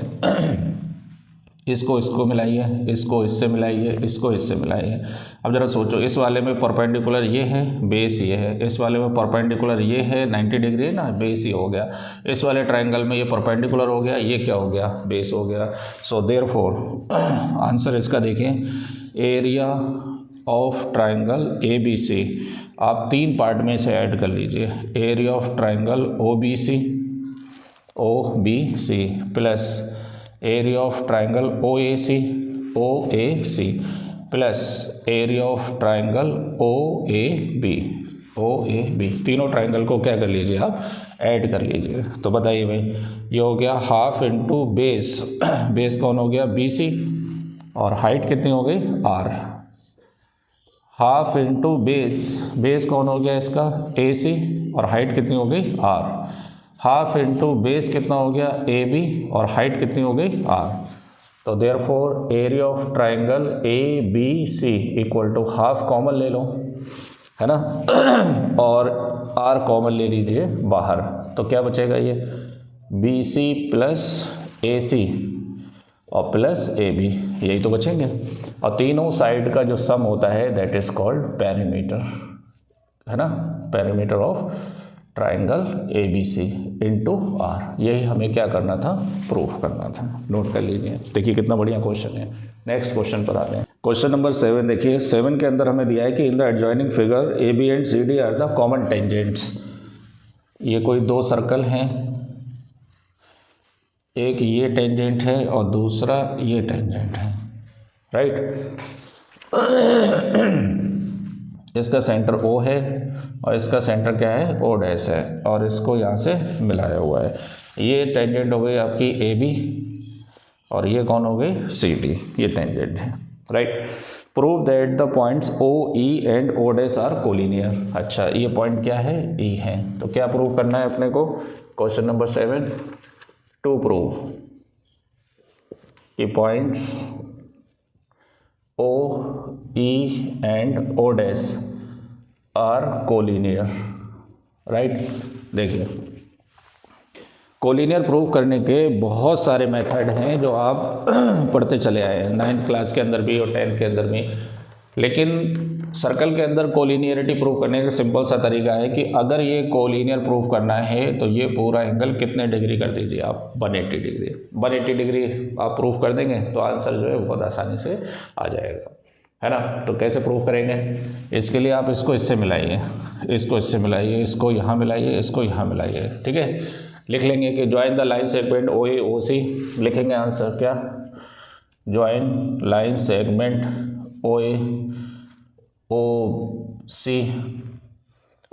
इसको मिलाइए, इसको इससे मिलाइए, इसको इससे मिलाइए। अब ज़रा सोचो, इस वाले में परपेंडिकुलर ये है, बेस ये है, इस वाले में परपेंडिकुलर ये है 90 डिग्री है ना, बेस ये हो गया। इस वाले ट्राइंगल में ये परपेंडिकुलर हो गया, ये क्या हो गया, बेस हो गया। सो देयरफॉर आंसर इसका देखें, एरिया ऑफ ट्राइंगल ABC आप 3 पार्ट में से ऐड कर लीजिए। Area of triangle OBC plus area of triangle OAC plus area of triangle OAB। तीनों ट्राइंगल को क्या कर लीजिए आप, ऐड कर लीजिए। तो बताइए भाई, ये हो गया हाफ इंटू बेस, बेस कौन हो गया BC, और हाइट कितनी हो गई R। Half into base, base कौन हो गया इसका AC, और हाइट कितनी हो गई R। हाफ इंटू बेस कितना हो गया AB, और हाइट कितनी हो गई R। तो therefore area of triangle ABC equal to half common ले लो, है ना, और R कॉमन ले लीजिए बाहर। तो क्या बचेगा, ये BC प्लस AC और प्लस AB, यही तो बचेंगे। और तीनों साइड का जो सम होता है दैट इज कॉल्ड पेरीमीटर, है ना, perimeter of triangle ABC into R। यही हमें क्या करना था, प्रूफ करना था। नोट कर लीजिए। देखिए कितना बढ़िया क्वेश्चन है। नेक्स्ट क्वेश्चन पर आते हैं। क्वेश्चन नंबर 7 देखिए। 7 के अंदर हमें दिया है कि in the adjoining figure AB and CD are the common tangents. ये कोई 2 सर्कल हैं, एक ये टेंजेंट है और दूसरा ये टेंजेंट है, राइट। इसका सेंटर O है और इसका सेंटर क्या है, O डैश है, और इसको यहाँ से मिलाया हुआ है। ये टेंजेंट हो गई आपकी AB और ये कौन हो गई CD, ये टेंजेंट है, right. Prove that the points OE and O dash are collinear. अच्छा, ये पॉइंट क्या है, E है। तो क्या प्रूव करना है अपने को, क्वेश्चन नंबर 7, टू प्रूव कि points OE and O dash are collinear, right. देखिए, कोलिनियर प्रूव करने के बहुत सारे मेथड हैं जो आप पढ़ते चले आए हैं 9th क्लास के अंदर भी और 10th के अंदर भी। लेकिन सर्कल के अंदर कोलिनियरिटी प्रूव करने का सिंपल सा तरीका है कि अगर ये कोलिनियर प्रूव करना है तो ये पूरा एंगल कितने डिग्री कर दीजिए आप, 180 डिग्री। 180 डिग्री आप प्रूव कर देंगे तो आंसर जो है बहुत आसानी से आ जाएगा, है ना। तो कैसे प्रूव करेंगे, इसके लिए आप इसको इससे मिलाइए, इसको इससे मिलाइए, इसको यहाँ मिलाइए, इसको यहाँ मिलाइए, ठीक है। लिख लेंगे कि join the line segment OA-OC, लिखेंगे आंसर क्या, join line segment OA-OC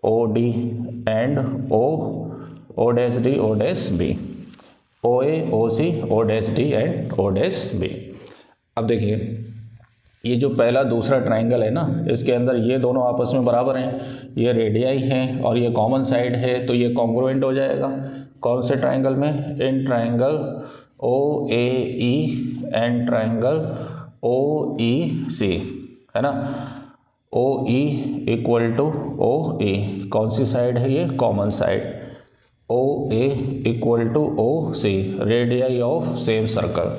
OD and O-D O-B, OA-OC O-D and O-B। अब देखिए, ये जो पहला दूसरा ट्राइंगल है ना, इसके अंदर ये दोनों आपस में बराबर हैं, ये रेडियाई हैं और ये कॉमन साइड है, तो ये कॉन्ग्रुएंट हो जाएगा। कौन से ट्राइंगल में, in triangle OAE and triangle OEC, है ना। OE इक्वल टू OE, कौन सी साइड है ये, common side. OA equal to OC, radii of same circle,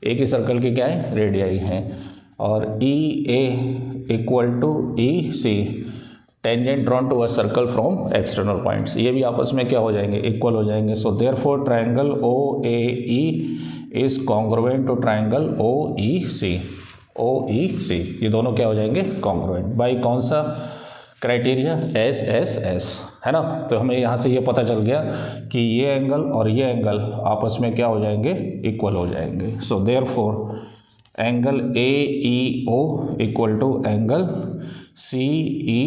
एक ही सर्कल की क्या है, रेडियाई हैं। और EA equal to EC, tangent drawn to a circle from external points, ये भी आपस में क्या हो जाएंगे, इक्वल हो जाएंगे। So therefore triangle OAE is congruent to triangle OEC, ये दोनों क्या हो जाएंगे, कॉन्ग्रुएंट। बाई कौन सा क्राइटेरिया, SSS, है ना। तो हमें यहाँ से ये पता चल गया कि ये एंगल और ये एंगल आपस में क्या हो जाएंगे, इक्वल हो जाएंगे। So therefore angle AEO equal to angle CEO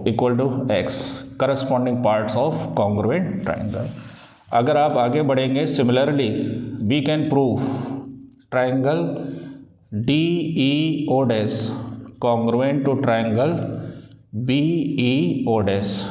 equal to X, corresponding parts of congruent triangle. अगर आप आगे बढ़ेंगे, similarly we can prove triangle DEO dash congruent to triangle BEO dash,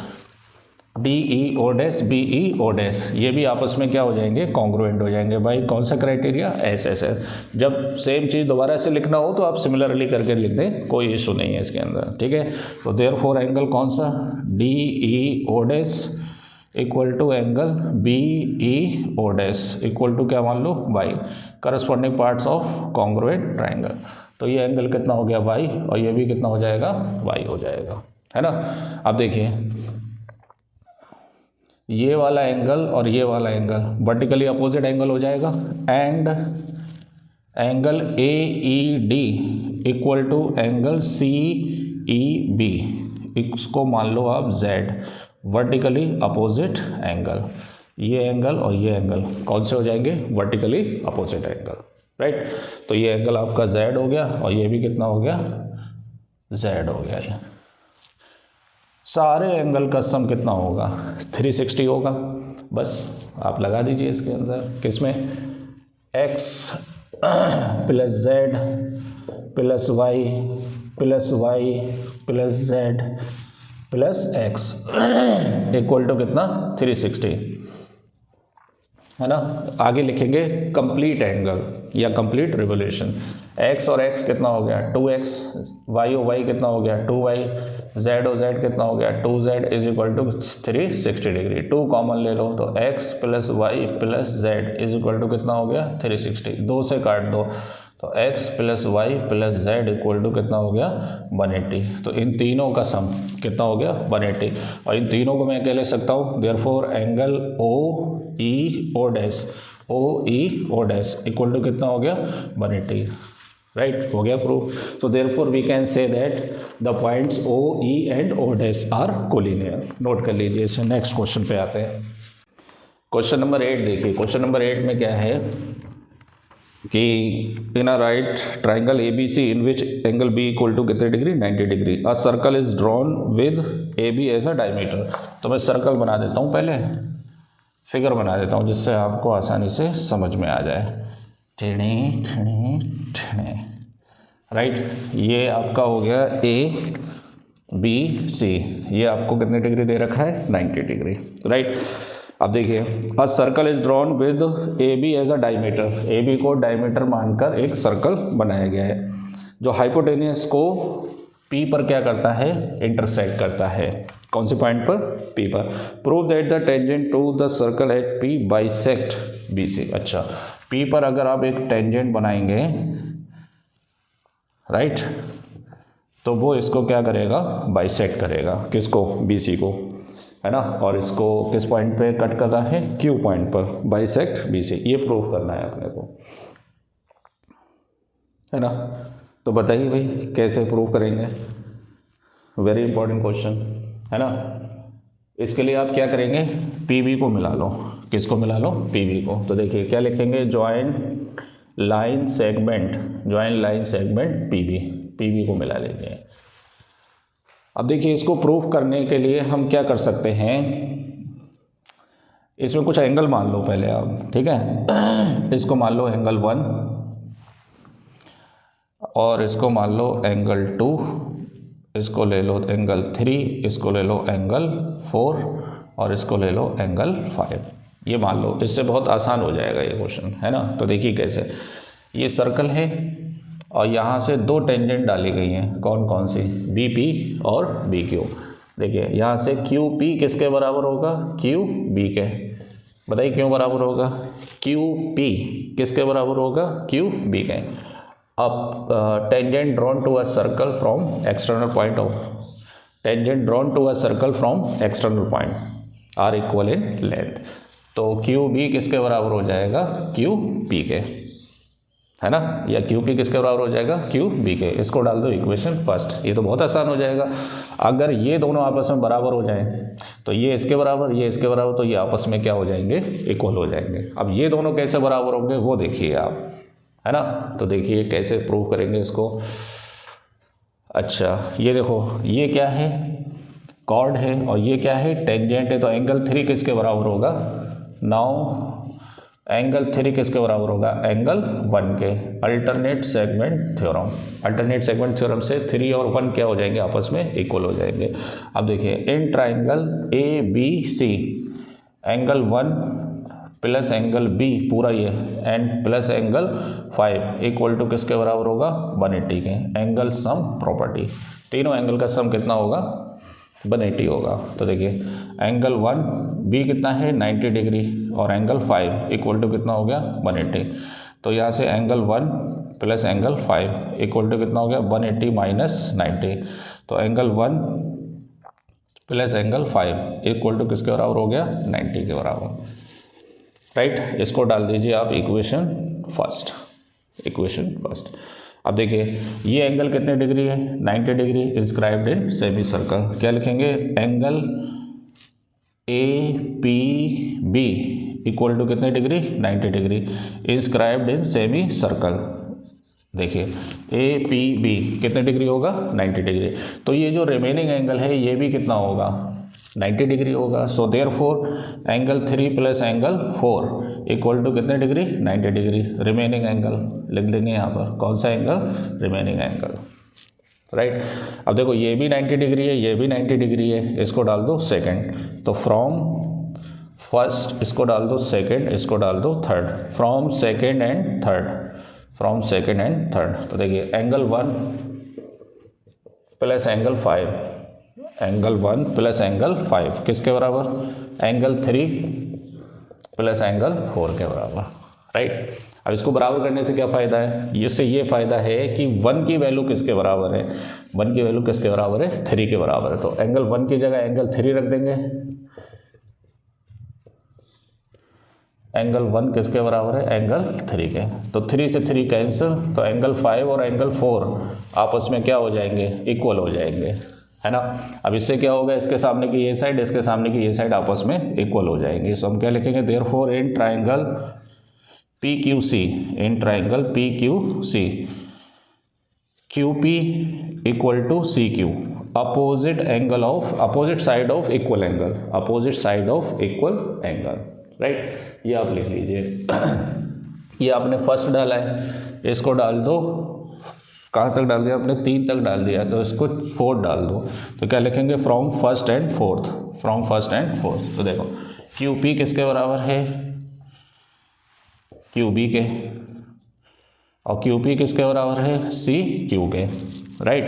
D E O dash B E O dash, ये भी आपस में क्या हो जाएंगे, कॉन्ग्रुएंट हो जाएंगे। भाई कौन सा क्राइटेरिया, एस एस है। जब सेम चीज़ दोबारा से लिखना हो तो आप सिमिलरली करके लिख दें, कोई इशू नहीं है इसके अंदर, ठीक है। तो देयरफॉर एंगल कौन सा, D E O dash equal to angle B E O dash equal to क्या मान लो, Y, corresponding parts of congruent triangle. तो ये एंगल कितना हो गया, वाई, और ये भी कितना हो जाएगा, वाई हो जाएगा, है ना। अब देखिए ये वाला एंगल और ये वाला एंगल वर्टिकली अपोजिट एंगल हो जाएगा, and angle A E D equal to angle C E B, इसको मान लो आप जेड, वर्टिकली अपोजिट एंगल। ये एंगल और ये एंगल कौन से हो जाएंगे, वर्टिकली अपोजिट एंगल, राइट। तो ये एंगल आपका जेड हो गया और ये भी कितना हो गया, जेड हो गया। ये सारे एंगल का सम कितना होगा, 360 होगा। बस आप लगा दीजिए इसके अंदर, किसमें, x plus z plus y plus y plus z plus x equal to कितना, 360, है ना। आगे लिखेंगे कंप्लीट एंगल या कंप्लीट रिवोल्यूशन। x और x कितना हो गया, 2x, y और y कितना हो गया, 2y, z और z कितना हो गया, 2z is equal to 360 degree. 2 common ले लो तो x plus y plus z is equal to कितना हो गया, 360। 2 से काट दो तो x plus y plus z equal to कितना हो गया, 180। तो इन तीनों का सम कितना हो गया, 180। और इन तीनों को मैं क्या ले सकता हूँ, therefore angle O E O dash, O E O dash equal to कितना हो गया, 180, राइट, हो गया प्रूफ। तो therefore we can say that the points O E and O dash are collinear. Note कर लीजिए इसे। नेक्स्ट क्वेश्चन पे आते हैं। क्वेश्चन नंबर 8 देखिए। क्वेश्चन नंबर 8 में क्या है कि in a right triangle A B C in which angle B equal to कितने degree, 90 degree, a circle is drawn with A B as a diameter. तो मैं सर्कल बना देता हूँ, पहले फिगर बना देता हूँ जिससे आपको आसानी से समझ में आ जाए। ठिणी ठिणी ठिणी, राइट। ये आपका हो गया ए बी सी, ये आपको कितने डिग्री दे रखा है, 90 डिग्री, राइट। अब देखिए, a circle is drawn with A B as a diameter, A B को डायमीटर मानकर एक सर्कल बनाया गया है जो हाइपोटेनियस को पी पर क्या करता है, इंटरसेक्ट करता है। कौन से पॉइंट पर, पी पर। Prove that the tangent to the circle at P bisect B C. अच्छा, पी पर अगर आप एक टेंजेंट बनाएंगे, राइट, तो वो इसको क्या करेगा, बाइसेक्ट करेगा, किसको, बी सी को, है ना। और इसको किस पॉइंट पे कट कर रहा है, क्यू पॉइंट पर, बाइसेक्ट बी सी। ये प्रूव करना है अपने को, है ना। तो बताइए भाई कैसे प्रूव करेंगे, वेरी इंपॉर्टेंट क्वेश्चन, है ना। इसके लिए आप क्या करेंगे, पी बी को मिला लो, किसको मिला लो, पी बी को। तो देखिए क्या लिखेंगे, joint line segment, joint line segment P B को मिला लेंगे। अब देखिए इसको प्रूफ करने के लिए हम क्या कर सकते हैं, इसमें कुछ एंगल मान लो पहले आप, ठीक है। इसको मान लो एंगल 1 और इसको मान लो एंगल 2, इसको ले लो एंगल 3, इसको ले लो एंगल 4 और इसको ले लो एंगल 5। ये मान लो, इससे बहुत आसान हो जाएगा ये क्वेश्चन, है ना। तो देखिए कैसे, ये सर्कल है और यहाँ से 2 टेंजेंट डाली गई हैं, कौन कौन सी, बी पी और बी क्यू। देखिए यहाँ से क्यू पी किसके बराबर होगा, क्यू बी के, बताइए क्यों बराबर होगा, क्यू पी किसके बराबर होगा, क्यू बी के। अब tangent drawn to a circle from external point of, tangent drawn to a circle from external point are equal in length. तो क्यू बी किसके बराबर हो जाएगा, क्यू पी के, है ना, या क्यू पी किसके बराबर हो जाएगा, क्यू बी के। इसको डाल दो इक्वेशन फर्स्ट, ये तो बहुत आसान हो जाएगा। अगर ये दोनों आपस में बराबर हो जाएं तो ये इसके बराबर, ये इसके बराबर, तो ये आपस में क्या हो जाएंगे, इक्वल हो जाएंगे। अब ये दोनों कैसे बराबर होंगे वो देखिए आप, है ना। तो देखिए कैसे प्रूव करेंगे इसको। अच्छा ये देखो, ये क्या है, कॉर्ड है और ये क्या है, टेंजेंट है। तो एंगल 3 किसके बराबर होगा, नाउ एंगल 3 किसके बराबर होगा, एंगल 1 के। Alternate segment theorem, alternate segment theorem से 3 और 1 क्या हो जाएंगे, आपस में इक्वल हो जाएंगे। अब देखिए in triangle ABC angle 1 plus angle B पूरा ये and plus angle 5 equal to किसके बराबर होगा, 180 के। एंगल सम प्रॉपर्टी, तीनों एंगल का सम कितना होगा, 180 होगा। तो देखिए एंगल 1 B कितना है 90 डिग्री और एंगल 5 इक्वल टू कितना हो गया 180। तो यहाँ से angle 1 plus angle 5 equal to कितना हो गया 180 माइनस 90। तो angle 1 plus angle 5 equal to किसके बराबर हो गया 90 के बराबर, राइट। इसको डाल दीजिए आप इक्वेशन फर्स्ट। अब देखिए ये एंगल कितने डिग्री है, 90 degree, inscribed in semi circle. क्या लिखेंगे, एंगल APB इक्वल टू कितने degree, 90 degree, inscribed in semi circle. देखिए APB कितने डिग्री होगा, 90 डिग्री। तो ये जो रिमेनिंग एंगल है ये भी कितना होगा, 90 डिग्री होगा। So therefore angle 3 plus angle 4 equal to कितने डिग्री, 90 डिग्री। रिमेनिंग एंगल लिख देंगे यहाँ पर, कौन सा एंगल, रिमेनिंग एंगल, राइट। अब देखो ये भी 90 डिग्री है, ये भी 90 डिग्री है, इसको डाल दो सेकंड। तो फ्रॉम फर्स्ट इसको डाल दो सेकंड, इसको डाल दो third, from second and third, from second and third. तो देखिए angle 1 plus angle 5, angle 1 plus angle 5 किसके बराबर, एंगल 3 प्लस एंगल 4 के बराबर, राइट। अब इसको बराबर करने से क्या फ़ायदा है, इससे ये फ़ायदा है कि 1 की वैल्यू किसके बराबर है, 1 की वैल्यू किसके बराबर है, 3 के बराबर है। तो एंगल 1 की जगह एंगल 3 रख देंगे। एंगल 1 किसके बराबर है, एंगल 3 के। तो 3 से 3 कैंसिल, तो एंगल 5 और एंगल 4 आपस में क्या हो जाएंगे, इक्वल हो जाएंगे, है ना। अब इससे क्या होगा, इसके सामने की ये साइड, इसके सामने की ये साइड आपस में इक्वल हो जाएंगे। सो हम क्या लिखेंगे, therefore in triangle PQC, in triangle PQC QP equal to CQ, opposite angle of, opposite side of equal angle, opposite side of equal angle, right. ये आप लिख लीजिए। ये आपने फर्स्ट डाला है, इसको डाल दो, कहाँ तक डाल दिया आपने, 3 तक डाल दिया, तो इसको 4 डाल दो। तो क्या लिखेंगे, from first and fourth, from first and fourth. तो देखो QP किसके बराबर है, QB के, और QP किसके बराबर है, CQ के, राइट।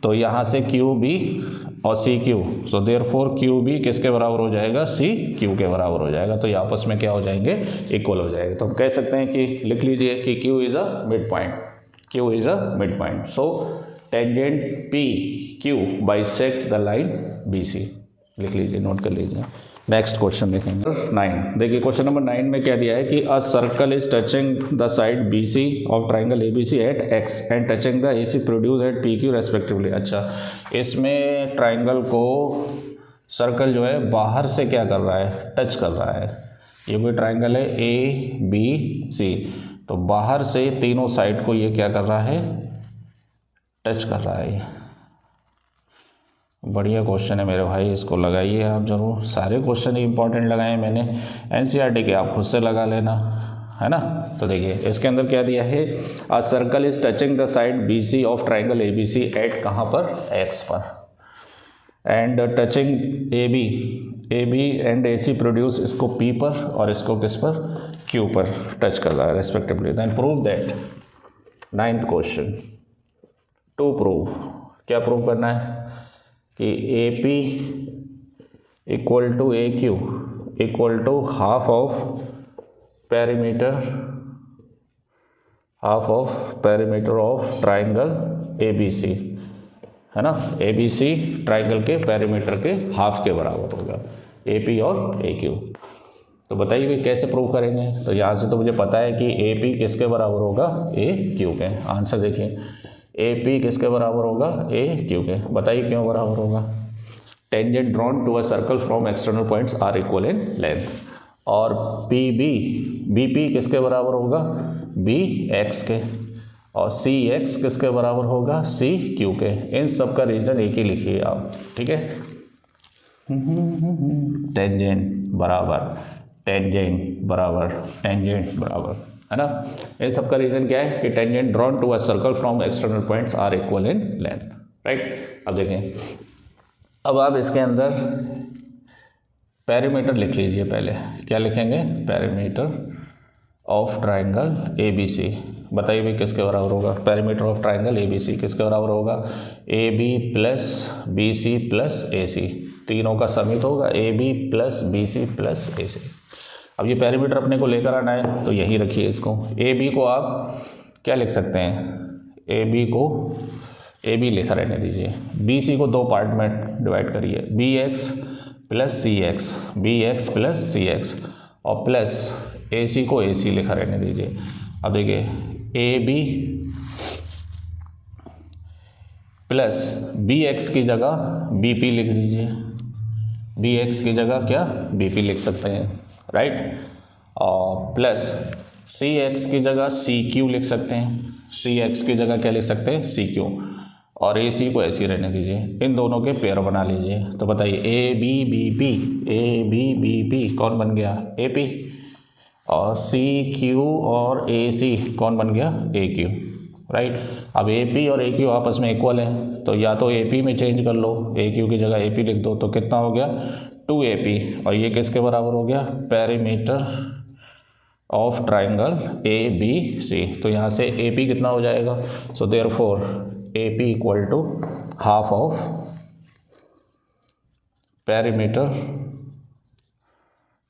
तो यहाँ से QB और CQ, सो देयरफॉर QB किसके बराबर हो जाएगा, CQ के बराबर हो जाएगा। तो ये आपस में क्या हो जाएंगे, इक्वल हो जाएगा। तो हम कह सकते हैं कि, लिख लीजिए कि Q is a mid point, Q is a midpoint. So tangent PQ bisect the line BC। लिख लीजिए, नोट कर लीजिए। नेक्स्ट क्वेश्चन देखेंगे 9। देखिए क्वेश्चन नंबर 9 में क्या दिया है कि a circle is touching the side BC of triangle ABC at X and touching the AC produce at PQ respectively. अच्छा, इसमें ट्राइंगल को सर्कल जो है बाहर से क्या कर रहा है, टच कर रहा है। ये कोई ट्राइंगल है ABC, तो बाहर से तीनों साइड को ये क्या कर रहा है, टच कर रहा है। बढ़िया क्वेश्चन है मेरे भाई, इसको लगाइए आप जरूर। सारे क्वेश्चन इंपॉर्टेंट लगाए मैंने, NCERT के आप खुद से लगा लेना, है ना। तो देखिए इसके अंदर क्या दिया है, a circle is touching the side BC of triangle ABC at कहाँ पर, X पर, and touching AB and AC produce, इसको P पर और इसको किस पर, Q पर टच कर रहा है respectively. Then prove that, 9th question, to prove, क्या प्रूव करना है कि AP equal to AQ equal to half of perimeter of triangle ABC, है ना। ABC ट्राइंगल के पेरीमीटर के हाफ के बराबर होगा, AP और AQ। तो बताइए भी कैसे प्रूव करेंगे। तो यहाँ से तो मुझे पता है कि AP किसके बराबर होगा, AQ के। आंसर देखिए, AP किसके बराबर होगा, AQ के। बताइए क्यों बराबर होगा। Tangent drawn to a circle from external points are equal in length, और BP किसके बराबर होगा, BX के, और CX किसके बराबर होगा, CQ के। इन सब का रीजन एक ही लिखिए आप, ठीक है। टेंजेंट बराबर टेंजेंट बराबर है ना। इन सब का रीज़न क्या है कि tangent drawn to a circle from external points are equal in length, right. अब देखें, अब आप इसके अंदर पेरीमीटर लिख लीजिए। पहले क्या लिखेंगे, perimeter of triangle A B C. बताइए भाई किसके बराबर होगा, perimeter of triangle A B C किसके बराबर होगा, A B plus B C plus A C, तीनों का समित होगा A B plus B C plus A C. अब ये पेरीमीटर अपने को लेकर आना है तो यही रखिए इसको। ए बी को आप क्या लिख सकते हैं, ए बी को ए बी लिखा रहने दीजिए, बी सी को दो पार्ट में डिवाइड करिए, B X plus C X, B X plus C X, और प्लस ए सी को ए सी लिखा रहने दीजिए। अब देखिए A B plus B X की जगह बी पी लिख दीजिए, बी एक्स की जगह क्या बी पी लिख सकते हैं, राइट। और प्लस सी एक्स की जगह सी क्यू लिख सकते हैं, सी एक्स की जगह क्या लिख सकते हैं सी क्यू, और ए सी को ऐसे ही रहने दीजिए। इन दोनों के पेयर बना लीजिए। तो बताइए A B B P, A B B P कौन बन गया ए पी, और सी क्यू और ए सी कौन बन गया ए क्यू, राइट। अब ए पी और ए क्यू आपस में इक्वल है तो या तो ए पी में चेंज कर लो, ए क्यू की जगह ए पी लिख दो, तो कितना हो गया 2AP, और ये किसके बराबर हो गया, perimeter of triangle A B C. तो यहाँ से ए पी कितना हो जाएगा, so therefore A P equal to half of perimeter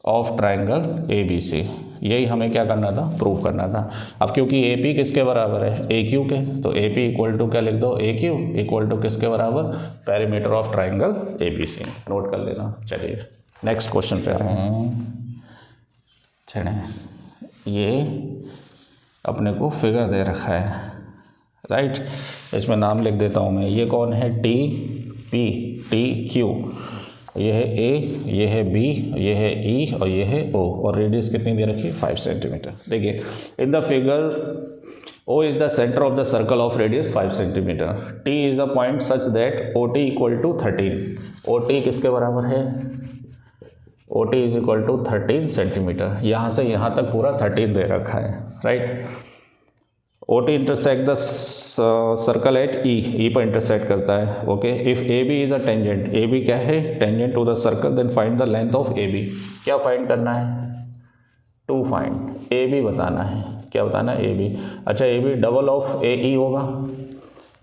of triangle A B C. यही हमें क्या करना था, प्रूव करना था। अब क्योंकि ए पी किसके बराबर है ए क्यू के, तो ए पी इक्वल टू क्या लिख दो ए क्यू इक्वल टू किसके बराबर, perimeter of triangle A B C. Note कर लेना। चलिए नेक्स्ट क्वेश्चन पे आ रहे हैं। चलिए ये अपने को फिगर दे रखा है, राइट। इसमें नाम लिख देता हूँ मैं। ये कौन है, टी पी टी क्यू, ये है ए, ये है बी, ये है ई, और ये है ओ, और रेडियस कितनी दे रखी है 5 सेंटीमीटर। देखिए in the figure O is the centre of the circle of radius 5 centimetre, T is the point such that O T equal to 13। O T किसके बराबर है, O T is equal to 13 centimetre. यहाँ से यहाँ तक पूरा 13 दे रखा है, right. O T intersect the circle at E पर इंटरसेक्ट करता है, okay. If A B is a tangent, A B क्या है tangent to the circle, then find the length of A B. क्या फाइंड करना है, टू फाइंड ए बी बताना है। क्या बताना है ए बी, अच्छा ए बी डबल ऑफ ए ई होगा,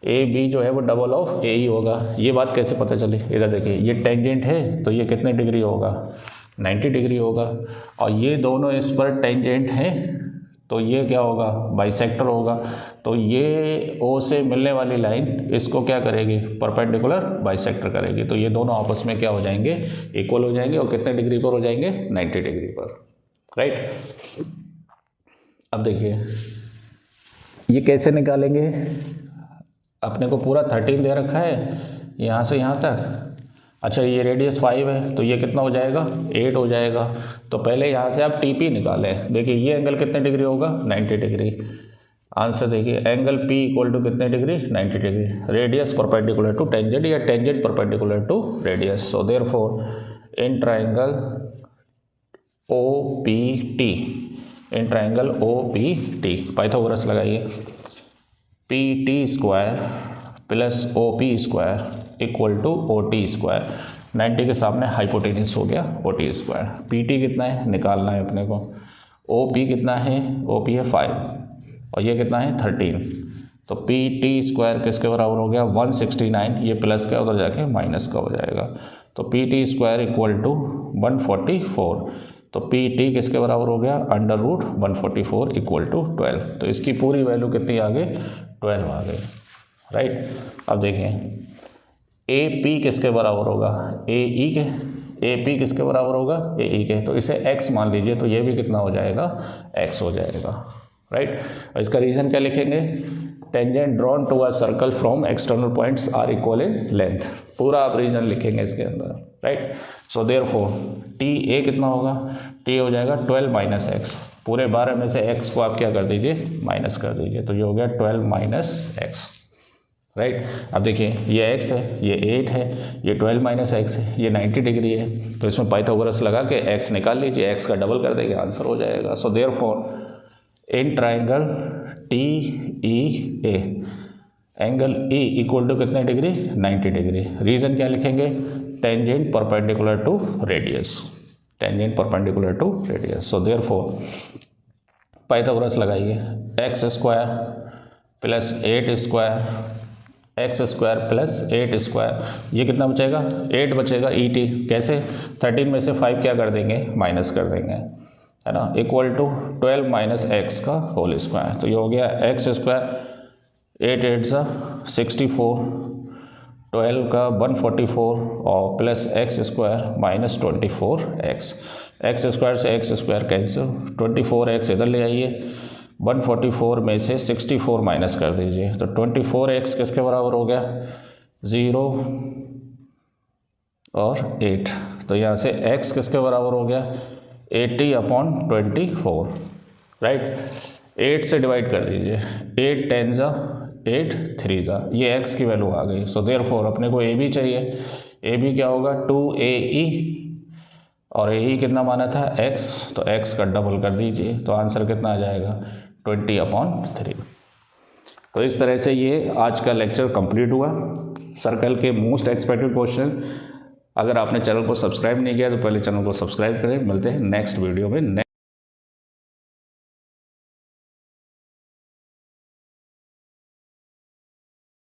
ए बी जो है वो डबल ऑफ ए ई होगा। ये बात कैसे पता चली, इधर देखिए ये टेंजेंट है तो ये कितने डिग्री होगा 90 डिग्री होगा, और ये दोनों इस पर टेंजेंट हैं तो ये क्या होगा बाइसेक्टर होगा। तो ये ओ से मिलने वाली लाइन इसको क्या करेगी, परपेंडिकुलर बाइसेक्टर करेगी। तो ये दोनों आपस में क्या हो जाएंगे, इक्वल हो जाएंगे, और कितने डिग्री पर हो जाएंगे 90 डिग्री पर, राइट। अब देखिए ये कैसे निकालेंगे, अपने को पूरा 13 दे रखा है यहाँ से यहाँ तक। अच्छा ये रेडियस 5 है तो ये कितना हो जाएगा 8 हो जाएगा। तो पहले यहाँ से आप टी पी निकालें। देखिए ये एंगल कितने डिग्री होगा 90 डिग्री। आंसर देखिए एंगल पी इक्वल टू कितने degree 90 degree. Radius perpendicular to tangent या tangent perpendicular to radius. So therefore in triangle O P T, in triangle O P T Pythagoras लगाइए, P T square plus O P square equal to O T square. 90 के सामने hypotenuse हो गया O T square. P T कितना है निकालना है अपने को, ओ पी कितना है, ओ पी है 5 और ये कितना है 13। तो पी टी स्क्वायर किसके बराबर हो गया 169, ये प्लस का उधर जाके माइनस का हो जाएगा। तो P T square equal to 144। तो पी टी किसके बराबर हो गया अंडर रूट 144 इक्वल टू 12। तो इसकी पूरी वैल्यू कितनी आ गई 12 आ गई, राइट। अब देखें ए पी किसके बराबर होगा ए ई के, ए पी किसके बराबर होगा ए ई के। तो इसे x मान लीजिए तो ये भी कितना हो जाएगा x हो जाएगा, राइट। और इसका रीज़न क्या लिखेंगे, tangent drawn to a circle from external points are equal in length. पूरा आप रीज़न लिखेंगे इसके अंदर, right. So therefore T A कितना होगा, टी हो जाएगा 12 माइनस एक्स। पूरे 12 में से x को आप क्या कर दीजिए माइनस कर दीजिए। तो ये हो गया 12 माइनस एक्स, राइट। अब देखिए ये x है, ये 8 है, ये 12 माइनस एक्स है, ये 90 डिग्री है, तो इसमें पाइथागोरस लगा के x निकाल लीजिए, x का डबल कर देंगे, आंसर हो जाएगा। So therefore in triangle TEA angle E equal to कितने डिग्री, 90 डिग्री। रीजन क्या लिखेंगे, tangent perpendicular to radius, tangent perpendicular to radius. So therefore Pythagoras लगाइए, X square plus 8 square X square plus 8 square, ये कितना बचेगा, 8 बचेगा। ET कैसे, 13 में से 5 क्या कर देंगे, माइनस कर देंगे, है ना, इक्वल टू 12 माइनस एक्स का होल स्क्वायर। तो ये हो गया एक्स स्क्वायर, 8 8 सा 64, 12 का 144 और plus x square minus 24x। X square से एक्स स्क्वायर कैंसिल, 24x इधर ले आइए, 144 में से 64 माइनस कर दीजिए, तो 24x किसके बराबर हो गया, 0 और 8। तो यहाँ से x किसके बराबर हो गया, 80/24, राइट। 8 से डिवाइड कर दीजिए, 8 10 जा 8 3 जा, ये x की वैल्यू आ गई। सो देयरफॉर अपने को AB चाहिए, AB क्या होगा, 2AE, और AE कितना माना था, x, तो x का डबल कर दीजिए, तो आंसर कितना आ जाएगा, 20/3। तो इस तरह से ये आज का लेक्चर कंप्लीट हुआ, सर्कल के मोस्ट एक्सपेक्टेड क्वेश्चन। अगर आपने चैनल को सब्सक्राइब नहीं किया तो पहले चैनल को सब्सक्राइब करें। मिलते हैं नेक्स्ट वीडियो में।